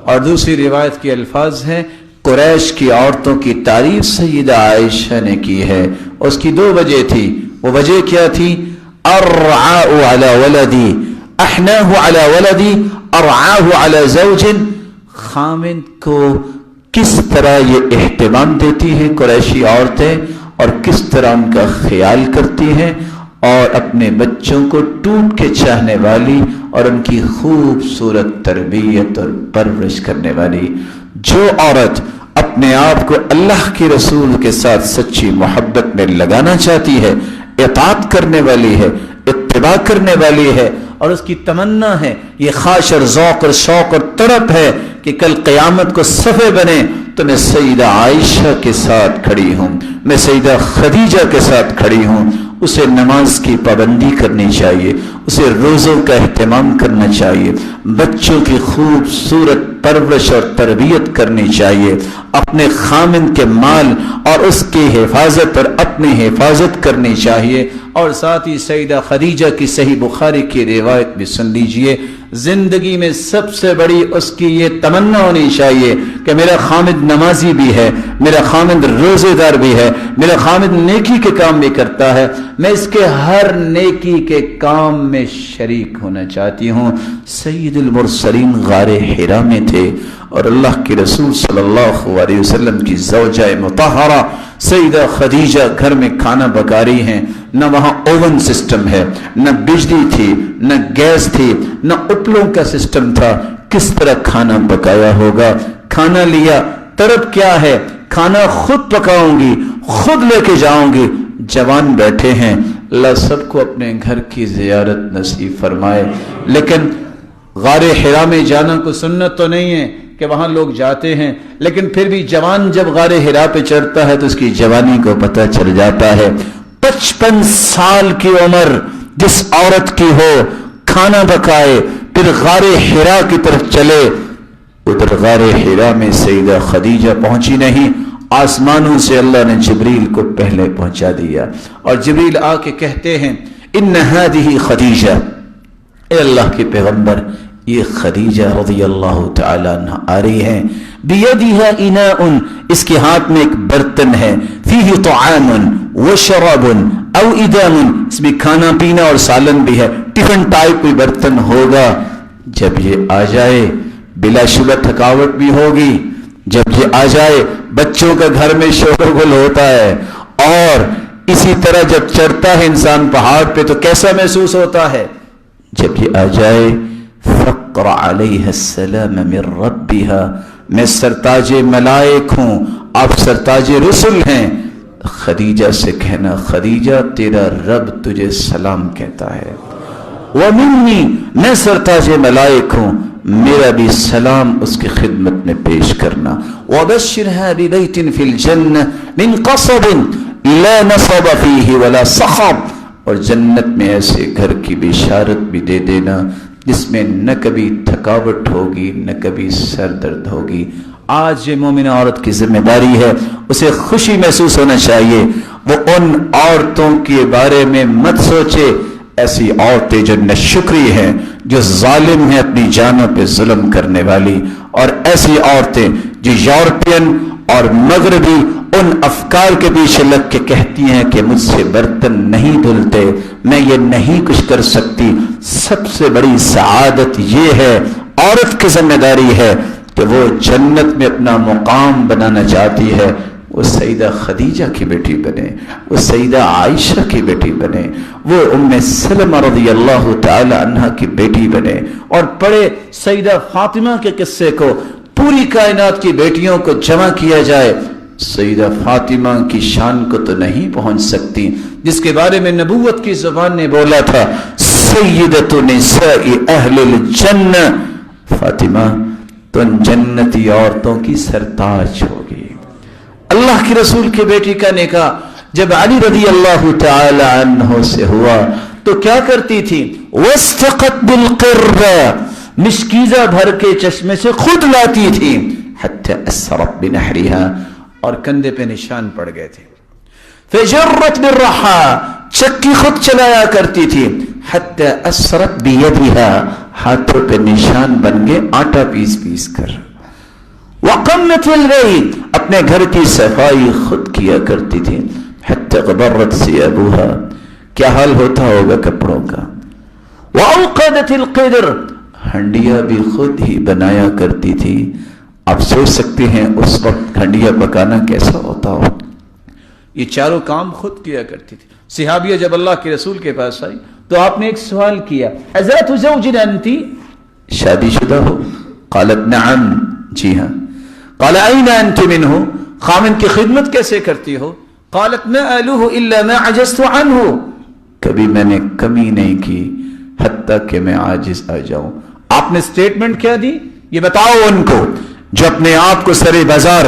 Speaker 2: اور دوسری روایت کے الفاظ ہیں قریش کی عورتوں کی تعریف سیدہ عائشہ نے کی ہے. اس کی 2 وجہ تھی. وہ وجہ کیا تھی؟ ارعاء علی ولدی احناہ علی ولدی ارعاہ علی زوج. خامند کو کس طرح یہ اہتمام دیتی ہیں قریشی عورتیں اور کس طرح ان کا خیال کرتی ہیں اور اپنے بچوں کو ٹوٹ کے چاہنے والی اور ان کی خوبصورت تربیت اور پرورش کرنے والی. جو عورت اپنے آپ کو اللہ کے رسول کے ساتھ سچی محبت میں لگانا چاہتی ہے، اطاعت کرنے والی ہے، اتباع کرنے والی ہے اور اس کی تمنا ہے، یہ خواہش اور ذوق اور شوق اور تڑپ ہے کہ کل قیامت کو صفے بنے تو میں سیدہ عائشہ کے ساتھ کھڑی ہوں، میں سیدہ خدیجہ کے ساتھ کھڑی ہوں. اسے نماز کی پابندی کرنی چاہیے، اسے روزوں کا اہتمام کرنا چاہیے، بچوں کی خوبصورت پرورش اور تربیت کرنی چاہیے، اپنے خامند کے مال اور اس کی حفاظت اور اپنی حفاظت کرنی چاہیے. اور ساتھ ہی سیدہ خدیجہ کی صحیح بخاری کی روایت بھی سن لیجئے. زندگی میں سب سے بڑی اس کی یہ تمنا ہونی چاہیے کہ میرا خامد نمازی بھی ہے، میرا خامد روزے دار بھی ہے، میرا خامد نیکی کے کام بھی کرتا ہے، میں اس کے ہر نیکی کے کام میں شریک ہونا چاہتی ہوں. سید المرسلین غار حرا میں تھے اور اللہ کے رسول صلی اللہ علیہ وسلم کی زوجہ مطہرہ سیدہ خدیجہ گھر میں کھانا پکا رہی ہیں. نہ وہاں اوون سسٹم ہے، نہ بجلی تھی، نہ گیس تھی، نہ اپلوں کا سسٹم تھا. کس طرح کھانا پکایا ہوگا؟ کھانا لیا، طرف کیا ہے؟ کھانا خود پکاؤں گی، خود لے کے جاؤں گی. جوان بیٹھے ہیں، اللہ سب کو اپنے گھر کی زیارت نصیب فرمائے. لیکن غار حرا میں جانا کو سنت تو نہیں ہے کہ وہاں لوگ جاتے ہیں، لیکن پھر بھی جوان جب غار حرا پہ چڑھتا ہے تو اس کی جوانی کو پتہ چل جاتا ہے. 55 سال کی عمر جس عورت کی ہو، کھانا پکائے، پھر غار حرا کی طرف چلے. ادھر غار حرا میں سیدہ خدیجہ پہنچی نہیں، آسمانوں سے اللہ نے جبریل کو پہلے پہنچا دیا اور جبریل آ کے کہتے ہیں ان هذه خدیجہ، اے اللہ کے پیغمبر یہ خدیجہ رضی اللہ تعالی عنہ آ رہی ہیں. بیدها اناء، اس کے ہاتھ میں ایک برتن ہے، فیہ طعام وشراب او ادام، اس میں کھانا پینا اور سالن بھی ہے، ٹفن ٹائپ کوئی برتن ہوگا. جب یہ آ جائے بلا شبہ تھکاوٹ بھی ہوگی. جب یہ آ جائے بچوں کا گھر میں شور گل ہوتا ہے اور اسی طرح جب چڑھتا ہے انسان پہاڑ پہ تو کیسا محسوس ہوتا ہے. جب یہ آ جائے فقر علیہ السلام من ربها، میں سرتاج ملائک ہوں، آپ سرتاج رسل ہیں. خدیجہ سے کہنا خدیجہ تیرا رب تجھے سلام کہتا ہے. ومنی، میں سرتاج ملائک ہوں، میرا بھی سلام اس کی خدمت میں پیش کرنا. وبشرها ببیت فی الجنہ من قصب لا نصب فیہ ولا صخب، اور جنت میں ایسے گھر کی بشارت بھی دے دینا جس میں نہ کبھی تھکاوٹ ہوگی نہ کبھی سر درد ہوگی. آج یہ مومنہ عورت کی ذمہ داری ہے، اسے خوشی محسوس ہونا چاہیے. وہ ان عورتوں کے بارے میں مت سوچے، ایسی عورتیں جو ناشکری ہیں، جو ظالم ہیں، اپنی جانوں پہ ظلم کرنے والی، اور ایسی عورتیں جو یورپین اور مغربی ان افکار کے پیچھے لگ کے کہتی ہیں کہ مجھ سے برتن نہیں دھلتے، میں یہ نہیں کچھ کر سکتی. سب سے بڑی سعادت یہ ہے، عورت کی ذمہ داری ہے کہ وہ جنت میں اپنا مقام بنانا چاہتی ہے، وہ سیدہ خدیجہ کی بیٹی بنے، وہ سیدہ عائشہ کی بیٹی بنے، وہ ام سلمہ رضی اللہ تعالی عنہ کی بیٹی بنے. اور پڑھے سیدہ فاطمہ کے قصے کو، پوری کائنات کی بیٹیوں کو جمع کیا جائے، سیدہ فاطمہ کی شان کو تو نہیں پہنچ سکتی جس کے بارے میں نبوت کی زبان نے بولا تھا سیدۃ نساء اہل الجنہ. فاطمہ تو جنتی عورتوں کی سرتاج ہوگی. اللہ کے رسول کے بیٹی کا نکاح جب علی رضی اللہ تعالی عنہ سے ہوا تو کیا کرتی تھی؟ وَاسْتَقَتْ بِالْقِرَّ، مشکیزہ بھر کے چشمے سے خود لاتی تھی. حَتَّى أَسْرَتْ بِنَحْرِهَا، اور کندھے پہ نشان پڑ گئے تھے. فَجَرَّتْ بِالرَّحَى، چکی خود چلایا کرتی تھی. حَتَّى أَسْرَتْ بِيَدِهَا، ہاتھوں پہ نشان بن گئے آٹا پیس پیس کر. وقمت البيت، اپنے گھر کی صفائی خود کیا کرتی تھی. حتی غبرت ثيابها، کیا حال ہوتا ہوگا کپڑوں کا. وأوقدت القدر، ہنڈیاں بھی خود ہی بنایا کرتی تھی. آپ سوچ سکتے ہیں اس وقت ہنڈیاں پکانا کیسا ہوتا ہو. یہ چاروں کام خود کیا کرتی تھی. صحابیہ جب اللہ کے رسول کے پاس آئی تو آپ نے ایک سوال کیا، ذات زوج انت، شادی شدہ ہو؟ قالت نعم، جی ہاں. قال این انت منہ، خامن کی خدمت کیسے کرتی ہو؟ قالت ما آلوہ الا ما عجزت عنہ، کبھی میں نے کمی نہیں کی حتیٰ کہ میں عاجز آ جاؤں. آپ نے سٹیٹمنٹ کیا دی؟ یہ بتاؤ ان کو جو اپنے آپ کو سر بازار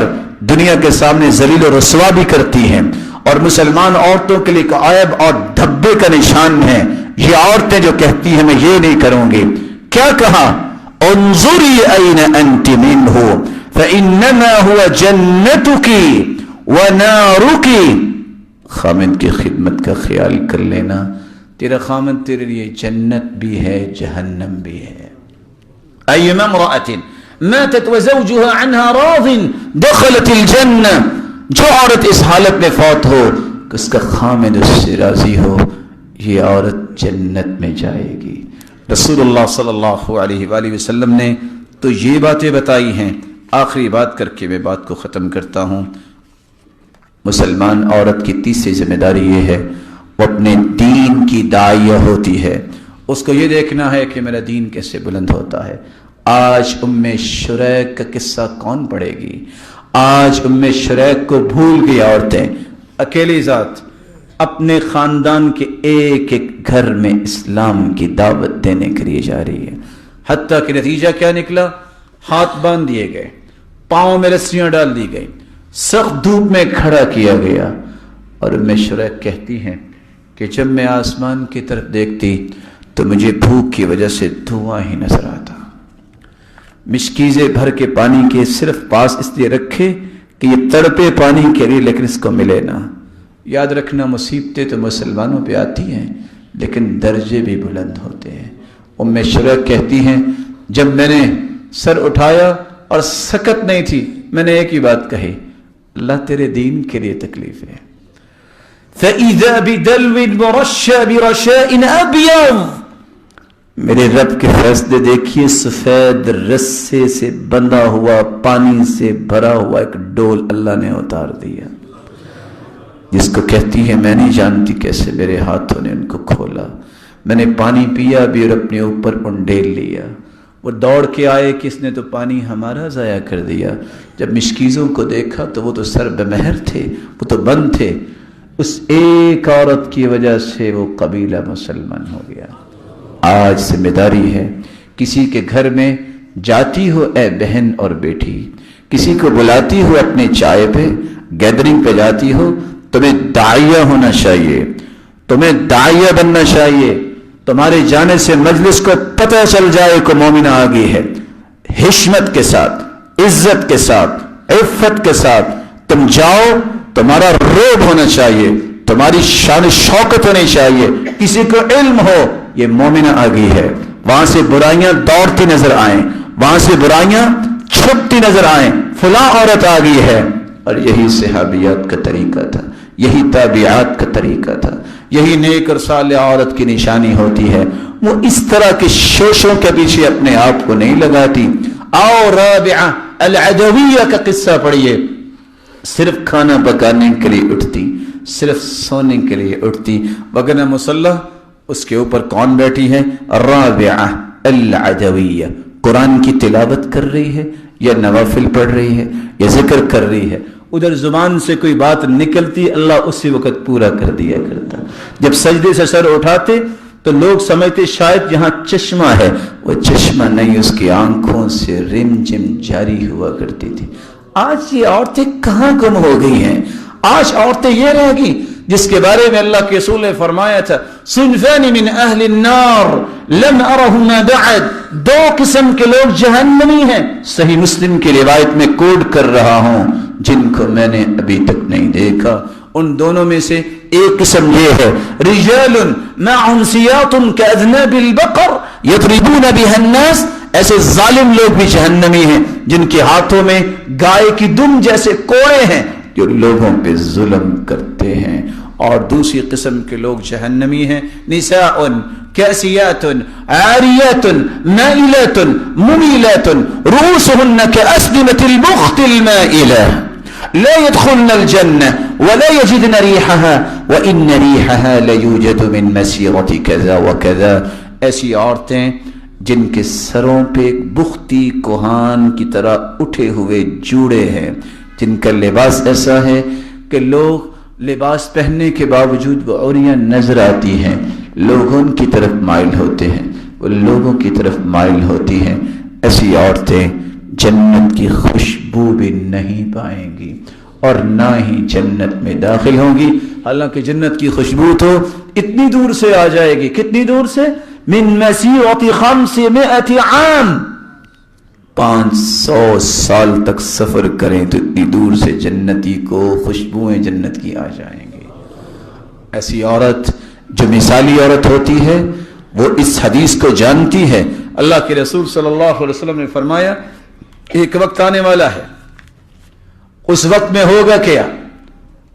Speaker 2: دنیا کے سامنے ذلیل و رسوا بھی کرتی ہیں اور مسلمان عورتوں کے لیے ایک عیب اور دھبے کا نشان ہے. یہ عورتیں جو کہتی ہیں میں یہ نہیں کروں گی، کیا کہا؟ انظری این انت منہ فانما هو جنتک ونارک، خامن کی خدمت کا خیال کر لینا، تیرا خامن تیرے لیے جنت بھی ہے جہنم بھی ہے. ایما امرأة ماتت وزوجها عنها راض دخلت الجنہ، جو عورت اس حالت میں فوت ہو کہ اس کا خامن اس سے راضی ہو، یہ عورت جنت میں جائے گی. رسول اللہ صلی اللہ علیہ وآلہ وسلم نے تو یہ باتیں بتائی ہیں. آخری بات کر کے میں بات کو ختم کرتا ہوں. مسلمان عورت کی تیسری ذمہ داری یہ ہے، وہ اپنے دین کی داعیہ ہوتی ہے. اس کو یہ دیکھنا ہے کہ میرا دین کیسے بلند ہوتا ہے. آج ام شریک کا قصہ کون پڑھے گی؟ آج ام شریک کو بھول گئی عورتیں. اکیلی ذات اپنے خاندان کے ایک ایک گھر میں اسلام کی دعوت دینے کے لیے جا رہی ہے. حتیٰ کہ نتیجہ کیا نکلا؟ ہاتھ باندھ دیے گئے، پاؤں میں رسیاں ڈال دی گئی، سخت دھوپ میں کھڑا کیا گیا. اور ام شریک کہتی ہیں کہ جب میں آسمان کی طرف دیکھتی تو مجھے بھوک کی وجہ سے دھواں ہی نظر آتا. مشکیزیں بھر کے پانی کے صرف پاس اس لیے رکھے کہ یہ تڑپے پانی کے لیے لیکن اس کو ملے نہ. یاد رکھنا مصیبتیں تو مسلمانوں پہ آتی ہیں لیکن درجے بھی بلند ہوتے ہیں. ام شریک کہتی ہیں جب میں نے سر اٹھایا اور سکت نہیں تھی، میں نے ایک ہی بات کہی، اللہ تیرے دین کے لیے تکلیف ہے. فَإِذَا بِدَلْوٍ وَرَشَّ بِرَشَاءٍ أَبْيَضٍ، میرے رب کے فیصلے دیکھیے، سفید رسے سے بندھا ہوا پانی سے بھرا ہوا ایک ڈول اللہ نے اتار دیا، جس کو کہتی ہے میں نہیں جانتی کیسے میرے ہاتھوں نے ان کو کھولا. میں نے پانی پیا بھی اور اپنے اوپر انڈیل لیا. وہ دوڑ کے آئے کہ اس نے تو پانی ہمارا ضائع کر دیا. جب مشکیزوں کو دیکھا تو وہ تو سر بمہر تھے، وہ تو بند تھے. اس ایک عورت کی وجہ سے وہ قبیلہ مسلمان ہو گیا. آج ذمہ داری ہے، کسی کے گھر میں جاتی ہو اے بہن اور بیٹی، کسی کو بلاتی ہو اپنے چائے پہ، گیدرنگ پہ جاتی ہو، تمہیں داعیہ ہونا چاہیے، تمہیں داعیہ بننا چاہیے. تمہارے جانے سے مجلس کو پتہ چل جائے کہ مومنہ آ گئی ہے. حشمت کے ساتھ، عزت کے ساتھ، عفت کے ساتھ تم جاؤ. تمہارا روب ہونا چاہیے، تمہاری شان شوکت ہونی چاہیے، کسی کو علم ہو یہ مومنہ آ گئی ہے. وہاں سے برائیاں دوڑتی نظر آئیں، وہاں سے برائیاں چھپتی نظر آئیں، فلاں عورت آ گئی ہے. اور یہی صحابیات کا طریقہ تھا، یہی تابعات کا طریقہ تھا، یہی نیک اور صالح عورت کی نشانی ہوتی ہے. وہ اس طرح کے شوشوں کے پیچھے اپنے آپ کو نہیں لگاتی. آؤ رابعہ العدویہ کا قصہ پڑھیے. صرف کھانا پکانے کے لیے اٹھتی، صرف سونے کے لیے اٹھتی، وگرنہ مصلح اس کے اوپر کون بیٹھی ہے؟ رابعہ العدویہ. قرآن کی تلاوت کر رہی ہے یا نوافل پڑھ رہی ہے یا ذکر کر رہی ہے. ادھر زبان سے کوئی بات نکلتی اللہ اسی وقت پورا کر دیا کرتا. جب سجدے سے سر اٹھاتے تو لوگ سمجھتے شاید یہاں چشمہ ہے، وہ چشمہ نہیں، اس کی آنکھوں سے رم جم جاری ہوا کرتی تھی. آج یہ عورتیں کہاں گم ہو گئی ہیں؟ آج عورتیں یہ رہ گئی جس کے بارے میں اللہ کے رسول نے فرمایا تھا صنفان من اہل النار لم ارہما بعد، دو قسم کے لوگ جہنمی ہیں. صحیح مسلم کی روایت میں کوڈ کر رہا ہوں، جن کو میں نے ابھی تک نہیں دیکھا. ان دونوں میں سے ایک قسم یہ ہے رجال معهم سیاط كأذناب البقر يضربون بها الناس. ایسے ظالم لوگ بھی جہنمی ہیں جن کے ہاتھوں میں گائے کی دم جیسے کوڑے ہیں جو لوگوں پہ ظلم کرتے ہیں. اور دوسری قسم کے لوگ جہنمی ہیں نساء کاسیات عاریات مائلات ممیلات رؤوسهن كأسنمة البخت المائلة لا يدخلن الجنة ولا يجدن ريحها وإن ريحها ليوجد من مسيرة كذا وكذا. ایسی عورتیں جن کے سروں پہ بختی کوہان کی طرح اٹھے ہوئے جوڑے ہیں, جن کا لباس ایسا ہے کہ لوگ لباس پہننے کے باوجود وہ عوریاں نظر آتی ہیں, لوگ ان کی طرف مائل ہوتے ہیں, وہ لوگوں کی طرف مائل ہوتی ہیں. ایسی عورتیں جنت کی خوشبو بھی نہیں پائیں گی اور نہ ہی جنت میں داخل ہوں گی. حالانکہ جنت کی خوشبو تو اتنی دور سے آ جائے گی, کتنی دور سے؟ من مسیرۃ 500 عام, 500 سال تک سفر کریں تو اتنی دور سے جنتی کو خوشبوئیں جنت کی آ جائیں گی. ایسی عورت جو مثالی عورت ہوتی ہے وہ اس حدیث کو جانتی ہے. اللہ کے رسول صلی اللہ علیہ وسلم نے فرمایا ایک وقت آنے والا ہے, اس وقت میں ہوگا کیا,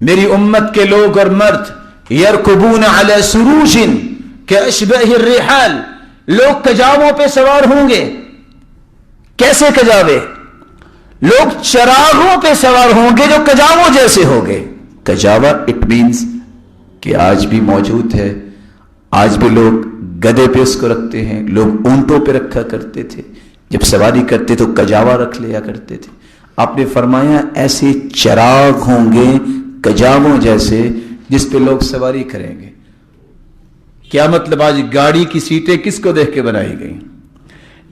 Speaker 2: میری امت کے لوگ اور مرد یرکبون علی سروج کاشباہ الرحال, لوگ کجاووں پہ سوار ہوں گے. کیسے کجاوے؟ لوگ چراغوں پہ سوار ہوں گے جو کجاووں جیسے ہوں گے. کجاوا اٹ مینز کہ آج بھی موجود ہے, آج بھی لوگ گدے پہ اس کو رکھتے ہیں, لوگ اونٹوں پہ رکھا کرتے تھے, جب سواری کرتے تو کجاوا رکھ لیا کرتے تھے. آپ نے فرمایا ایسے چراغ ہوں گے کجاووں جیسے جس پہ لوگ سواری کریں گے. کیا مطلب؟ آج گاڑی کی سیٹیں کس کو دیکھ کے بنائی گئی؟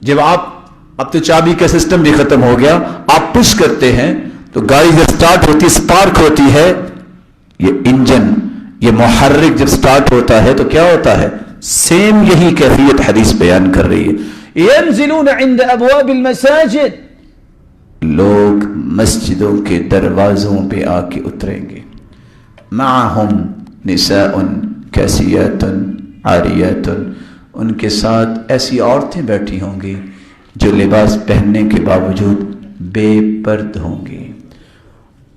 Speaker 2: جب اب تو چابی کا سسٹم بھی ختم ہو گیا, آپ پش کرتے ہیں تو گاڑی جب سٹارٹ ہوتی ہے, سپارک ہوتی ہے, یہ انجن یہ محرک جب سٹارٹ ہوتا ہے تو کیا ہوتا ہے؟ سیم یہی کیفیت حدیث بیان کر رہی ہے. ينزلون عند ابواب المساجد, لوگ مسجدوں کے دروازوں پہ آ کے اتریں گے. معهم نساء کاسیات عاریات, ان کے ساتھ ایسی عورتیں بیٹھی ہوں گی جو لباس پہننے کے باوجود بے پرد ہوں گی.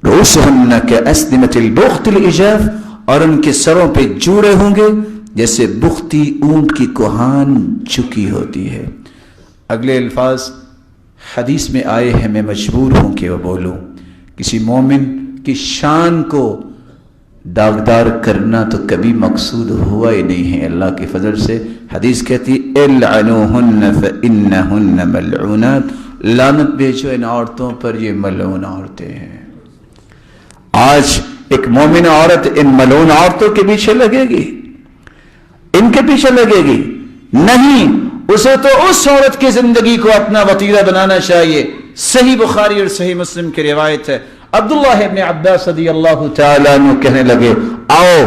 Speaker 2: رؤوسهن كأسنمة البخت الإجاف, اور ان کے سروں پہ جوڑے ہوں گے جیسے بختی اونٹ کی کوہان جھکی ہوتی ہے. اگلے الفاظ حدیث میں آئے ہیں, میں مجبور ہوں کہ وہ بولوں. کسی مومن کی شان کو داغدار کرنا تو کبھی مقصود ہوا ہی نہیں ہے. اللہ کے فضل سے حدیث کہتی العنوہن فإنہن ملعونات, لعنت بھیجو ان عورتوں پر, یہ ملعون عورتیں ہیں. آج ایک مومن عورت ان ملعون عورتوں کے پیچھے لگے گی, ان کے پیچھے لگے گی؟ نہیں, اسے تو اس عورت کی زندگی کو اپنا وطیرہ بنانا چاہیے. صحیح بخاری اور صحیح مسلم کی روایت ہے, عبداللہ ابن عباس رضی اللہ تعالیٰ عنہ کہنے لگے آؤ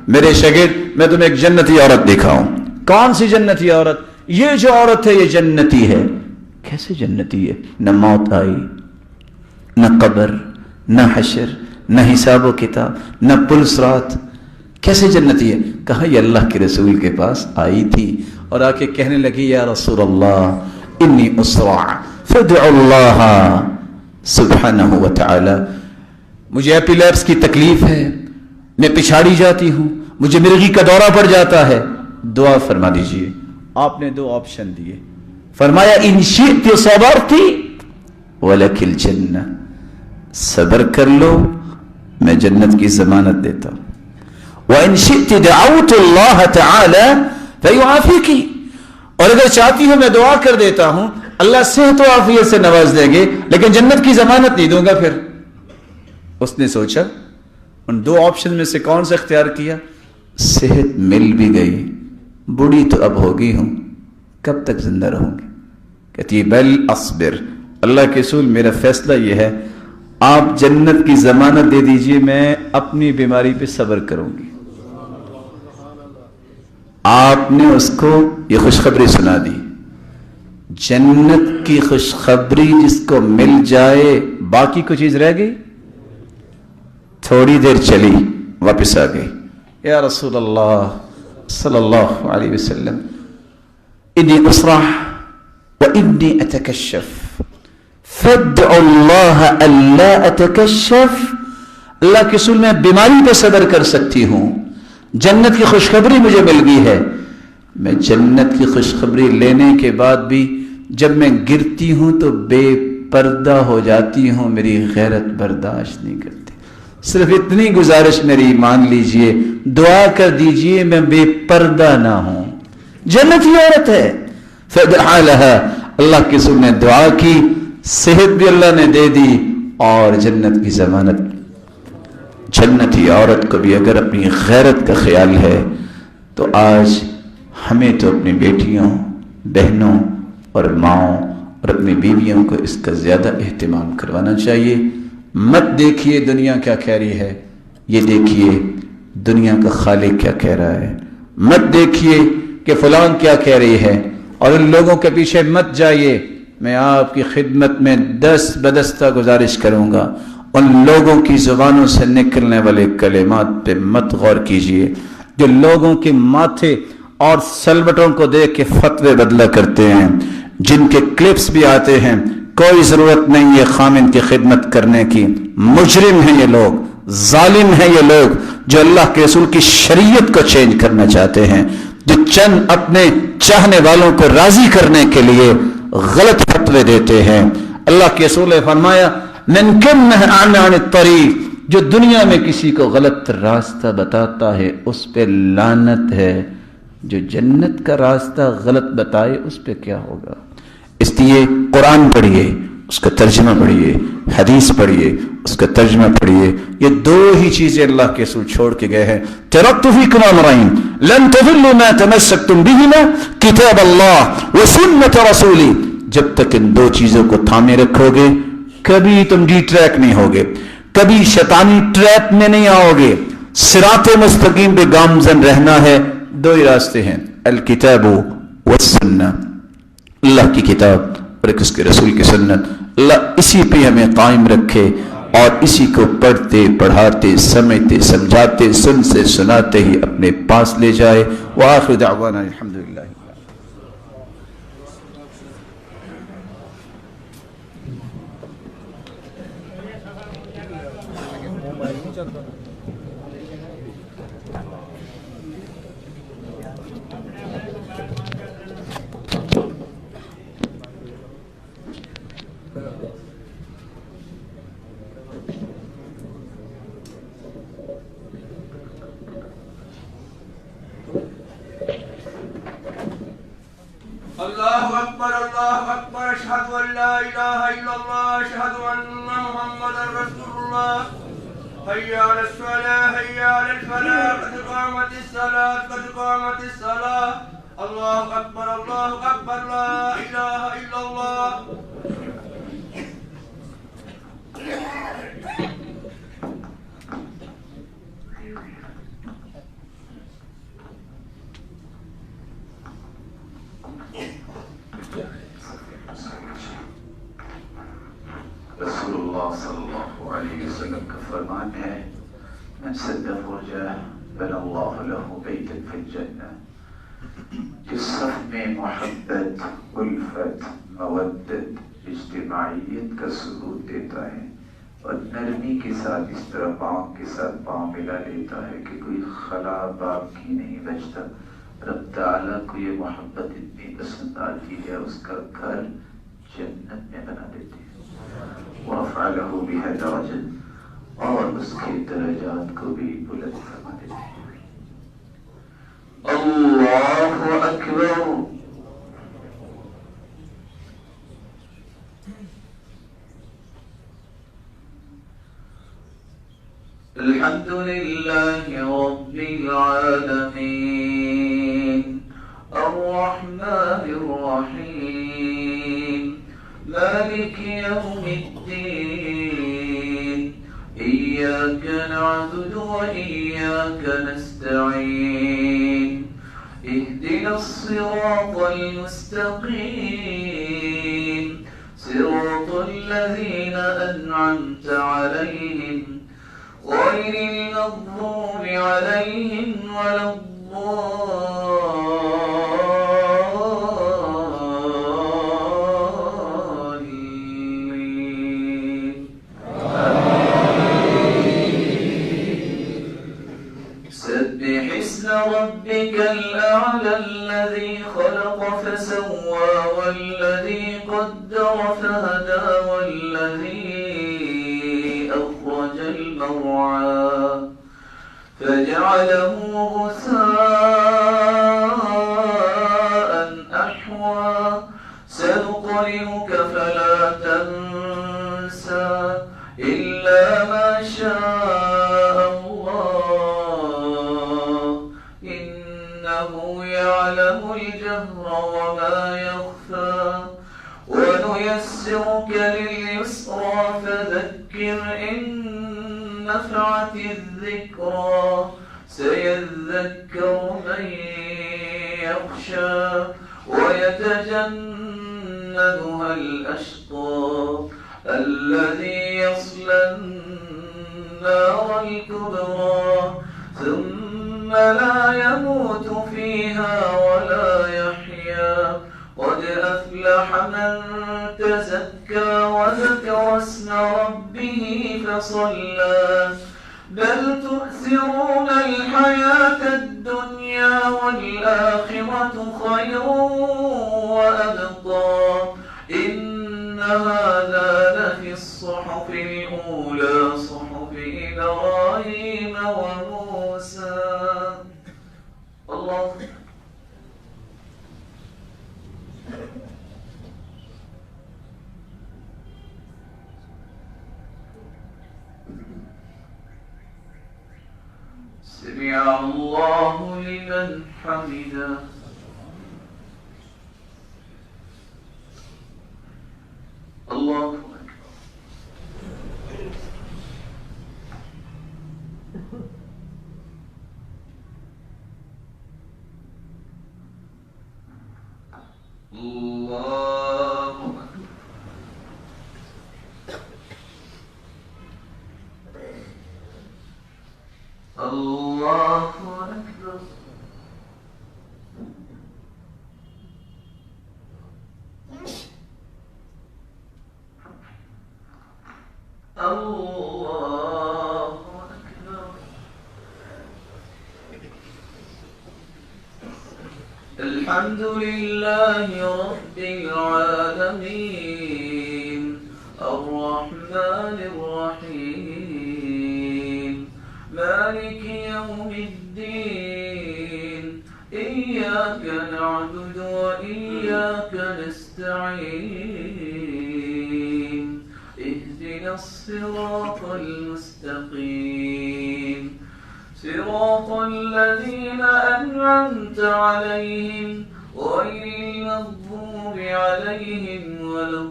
Speaker 2: میرے شاگرد میں تمہیں ایک جنتی عورت دکھاؤں. کون سی جنتی عورت؟ یہ جو عورت ہے یہ جنتی ہے. کیسے جنتی ہے؟ نہ موت آئی, نہ قبر, نہ حشر, نہ حساب و کتاب, نہ پل صراط. کیسے جنتی ہے؟ کہا یہ اللہ کے رسول کے پاس آئی تھی اور آ کے کہنے لگی یا رسول اللہ انی اسرع فادع اللہ سبحانہ وتعالی, مجھے ایپیلیپس کی تکلیف ہے, میں پچھاڑی جاتی ہوں, مجھے مرغی کا دورہ پڑ جاتا ہے, دعا فرما دیجئے. آپ نے دو آپشن دیے, فرمایا ان شئت صبرتی ولک الجنہ, صبر کر لو میں جنت کی ضمانت دیتا ہوں. وَإِن شِئْتِ دَعَوْتُ اللَّهَ تَعَالَى فَيُعَافِيكِ, اور اگر چاہتی ہوں میں دعا کر دیتا ہوں اللہ صحت و عافیت سے نواز دیں گے, لیکن جنت کی ضمانت نہیں دوں گا. پھر اس نے سوچا ان دو آپشن میں سے کون سا اختیار کیا؟ صحت مل بھی گئی, بوڑھی تو اب ہوگی ہوں, کب تک زندہ رہوں گی؟ کہتی بل اصبر, اللہ کے رسول میرا فیصلہ یہ ہے آپ جنت کی ضمانت دے دیجئے, میں اپنی بیماری پہ صبر کروں گی. آپ نے اس کو یہ خوشخبری سنا دی, جنت کی خوشخبری جس کو مل جائے باقی کوئی چیز رہ گئی؟ تھوڑی دیر چلی واپس آ گئی, یا رسول اللہ صلی اللہ علیہ وسلم انی اسرع وإني أتكشف فادعوا الله ألا أتكشف. اللہ کے رسول میں بیماری پہ صبر کر سکتی ہوں، جنت کی خوشخبری مجھے مل گئی ہے، میں جنت کی خوشخبری لینے کے بعد بھی جب میں گرتی ہوں تو بے پردہ ہو جاتی ہوں، میری غیرت برداشت نہیں کرتی. صرف اتنی گزارش میری مان لیجئے، دعا کر دیجئے میں بے پردہ نہ ہوں. جنت کی عورت ہے. فدعا لها، اللہ کے رسول نے دعا کی، صحت بھی اللہ نے دے دی اور جنت کی ضمانت. جنتی عورت کو بھی اگر اپنی غیرت کا خیال ہے تو آج ہمیں تو اپنی بیٹیوں، بہنوں اور ماؤں اور اپنی بیویوں کو اس کا زیادہ اہتمام کروانا چاہیے. مت دیکھیے دنیا کیا کہہ رہی ہے، یہ دیکھیے دنیا کا خالق کیا کہہ رہا ہے. مت دیکھیے کہ فلان کیا کہہ رہی ہے اور ان لوگوں کے پیچھے مت جائیے. میں آپ کی خدمت میں دست بدستہ گزارش کروں گا، ان لوگوں کی زبانوں سے نکلنے والے کلمات پہ مت غور کیجئے جو لوگوں کے ماتھے اور سلبٹوں کو دیکھ کے فتوے بدلا کرتے ہیں، جن کے کلپس بھی آتے ہیں. کوئی ضرورت نہیں ہے خامن کی خدمت کرنے کی. مجرم ہیں یہ لوگ، ظالم ہیں یہ لوگ جو اللہ کے رسول کی شریعت کو چینج کرنا چاہتے ہیں، جو چند اپنے چاہنے والوں کو راضی کرنے کے لیے غلط فتوے دیتے ہیں. اللہ کے رسول نے فرمایا من کنہ عن الطریق، جو دنیا میں کسی کو غلط راستہ بتاتا ہے اس پہ لعنت ہے، جو جنت کا راستہ غلط بتائے اس پہ کیا ہوگا. اس لیے قرآن پڑھیے، اس کا ترجمہ پڑھیے، حدیث پڑھیے، اس کا ترجمہ پڑھیے. یہ دو ہی چیزیں اللہ کے رسول چھوڑ کے گئے ہیں. ترکت فیکم امرین لن تضلوا ما تمسکتم بہما کتاب اللہ وسنت رسولی. جب تک ان دو چیزوں کو تھامے رکھو گے کبھی تم ڈی ٹریک نہیں ہوگے، کبھی شیطانی ٹریپ میں نہیں آؤ گے. صراط مستقیم پہ گامزن رہنا ہے. دو ہی راستے ہیں، الکتاب والسنہ، اللہ کی کتاب اور ایک اس کے رسول کی سنت. اللہ اسی پہ ہمیں قائم رکھے اور اسی کو پڑھتے پڑھاتے سمجھتے سمجھاتے سن سے سناتے ہی اپنے پاس لے جائے. وآخر دعوانا الحمدللہ.
Speaker 1: اللہ اکبر اشہد ان لا الہ الا اللہ اشہد ان محمد رسول اللہ. حی علی الصلاۃ حی علی الفلاح قد قامت الصلاۃ قد قامت الصلاۃ. اللہ اکبر لا الہ الا اللہ.
Speaker 2: رسول اللہ صلی اللہ علیہ وسلم کا فرمان ہے من سد فرجہ بنى اللہ له بیتا فی الجنہ. جس صف میں محبت، الفت، مودت، اجتماعیت کا ثبوت دیتا ہے اور نرمی کے ساتھ اس طرح پاؤں کے ساتھ پاؤں ملا لیتا ہے کہ کوئی خلا باپ کی نہیں بچتا. رب تعالیٰ کو یہ محبت اتنی پسند آتی ہے اس کا گھر جنت میں بنا دیتے ہیں. وَأَفْعَلَهُ بِهَا دَرَجَةً، اور اس کے درجات کو بھی بلند فرما دیتے ہیں. اللہ اکبر. الحمد للہ رب العالمین الرحمن الرحیم مالک یوم الدین ایاک نعبد وإیاک نستعین اهدنا الصراط المستقیم صراط الذین أنعمت علیہم غير المغضوب عليهم ولا الضالين.
Speaker 3: اسم ربك الأعلى الذي خلق فسوى والذي قدر فهدى والذي أخرج المرعى فجعله غثاء أحوى سنقرئك فلا تنسى إلا ما شاء الله إنه يعلم الجهر وما يخفى ونيسرك لليسرى فذكر إن نفعت الذكرى سيذكر من يخشى ويتجنبها الأشقى الذي يصلى النار الكبرى ثم لا يموت فيها ولا يحيا قد أفلح من تزكى وذكر اسم ربه فصلى بل تؤثرون الحياة الدنيا والآخرة خير وأبقى إن هذا لفي الصحف الأولى صحف إبراهيم وموسى. الله سمع الله لمن حمده. الله أكبر. الله أكبر. الله أكبر. الله أكبر. الحمد لله رب العالمين الرحمن الرحيم مالك يوم الدين إياك نعبد وإياك نستعين اهدنا الصراط المستقيم صراط الذين أنعمت عليهم غير المغضوب عليهم ولا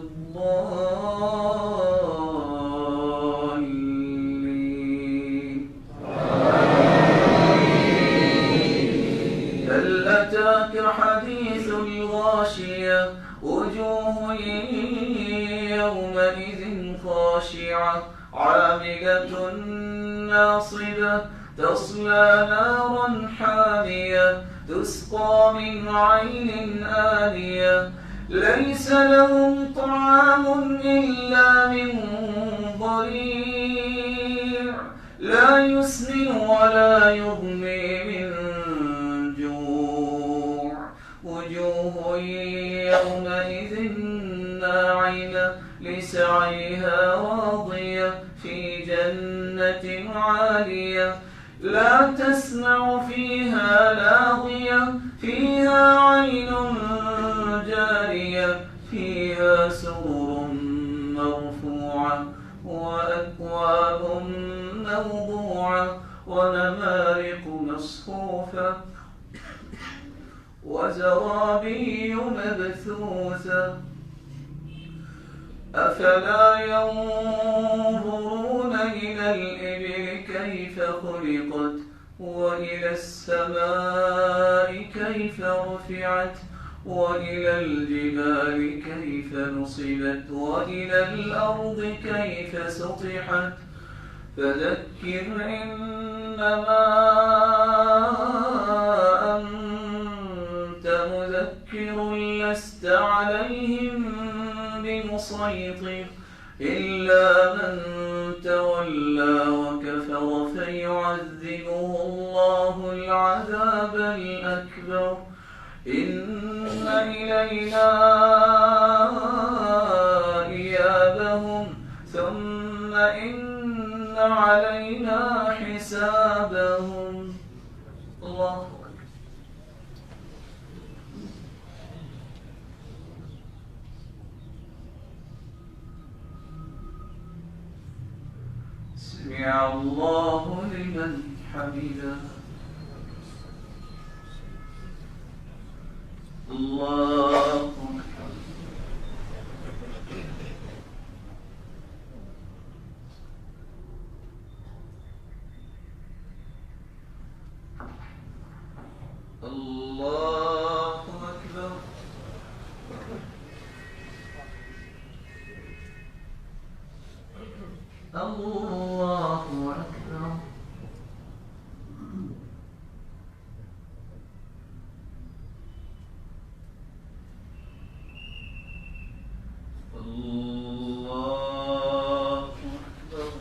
Speaker 3: الضالين. هل أتاك حديث الغاشية وجوه يومئذ خاشعة عاملة ناصبة تصلى نارا حامية تسقى من عين آنية ليس لهم طعام إلا من ضريع لا يسمن ولا يغني من جوع وجوه يومئذ ناعمة لسعيها راضية في جنة عالية لا تسمع فيها لاغية فيها عين جارية فيها سرر مرفوعة وأكواب موضوعة ونمارق مصفوفة وزرابي مبثوثة أفلا ينظرون إلى الإبل كيف خلقت وإلى السماء كيف رفعت وإلى الجبال كيف نصبت وإلى الأرض كيف سطحت فذكر إنما أنت مذكر لست عليهم بمسيطر إلا من تولى وكفر فيعذبه الله العذاب الأكبر إن إلينا إيابهم ثم إن علينا حسابهم. الله سمع الله لمن حمده. الله أكبر. الله أكبر. الله أكبر. الله أكبر.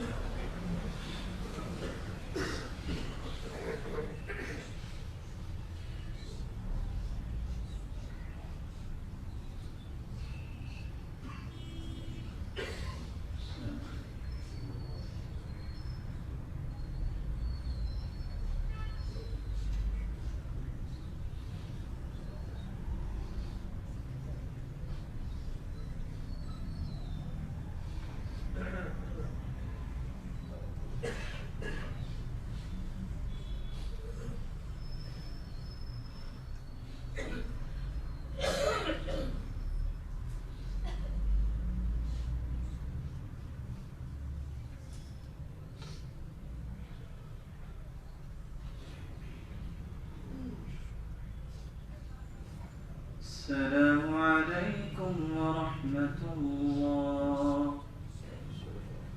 Speaker 3: السلام عليكم ورحمة الله.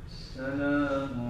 Speaker 3: السلام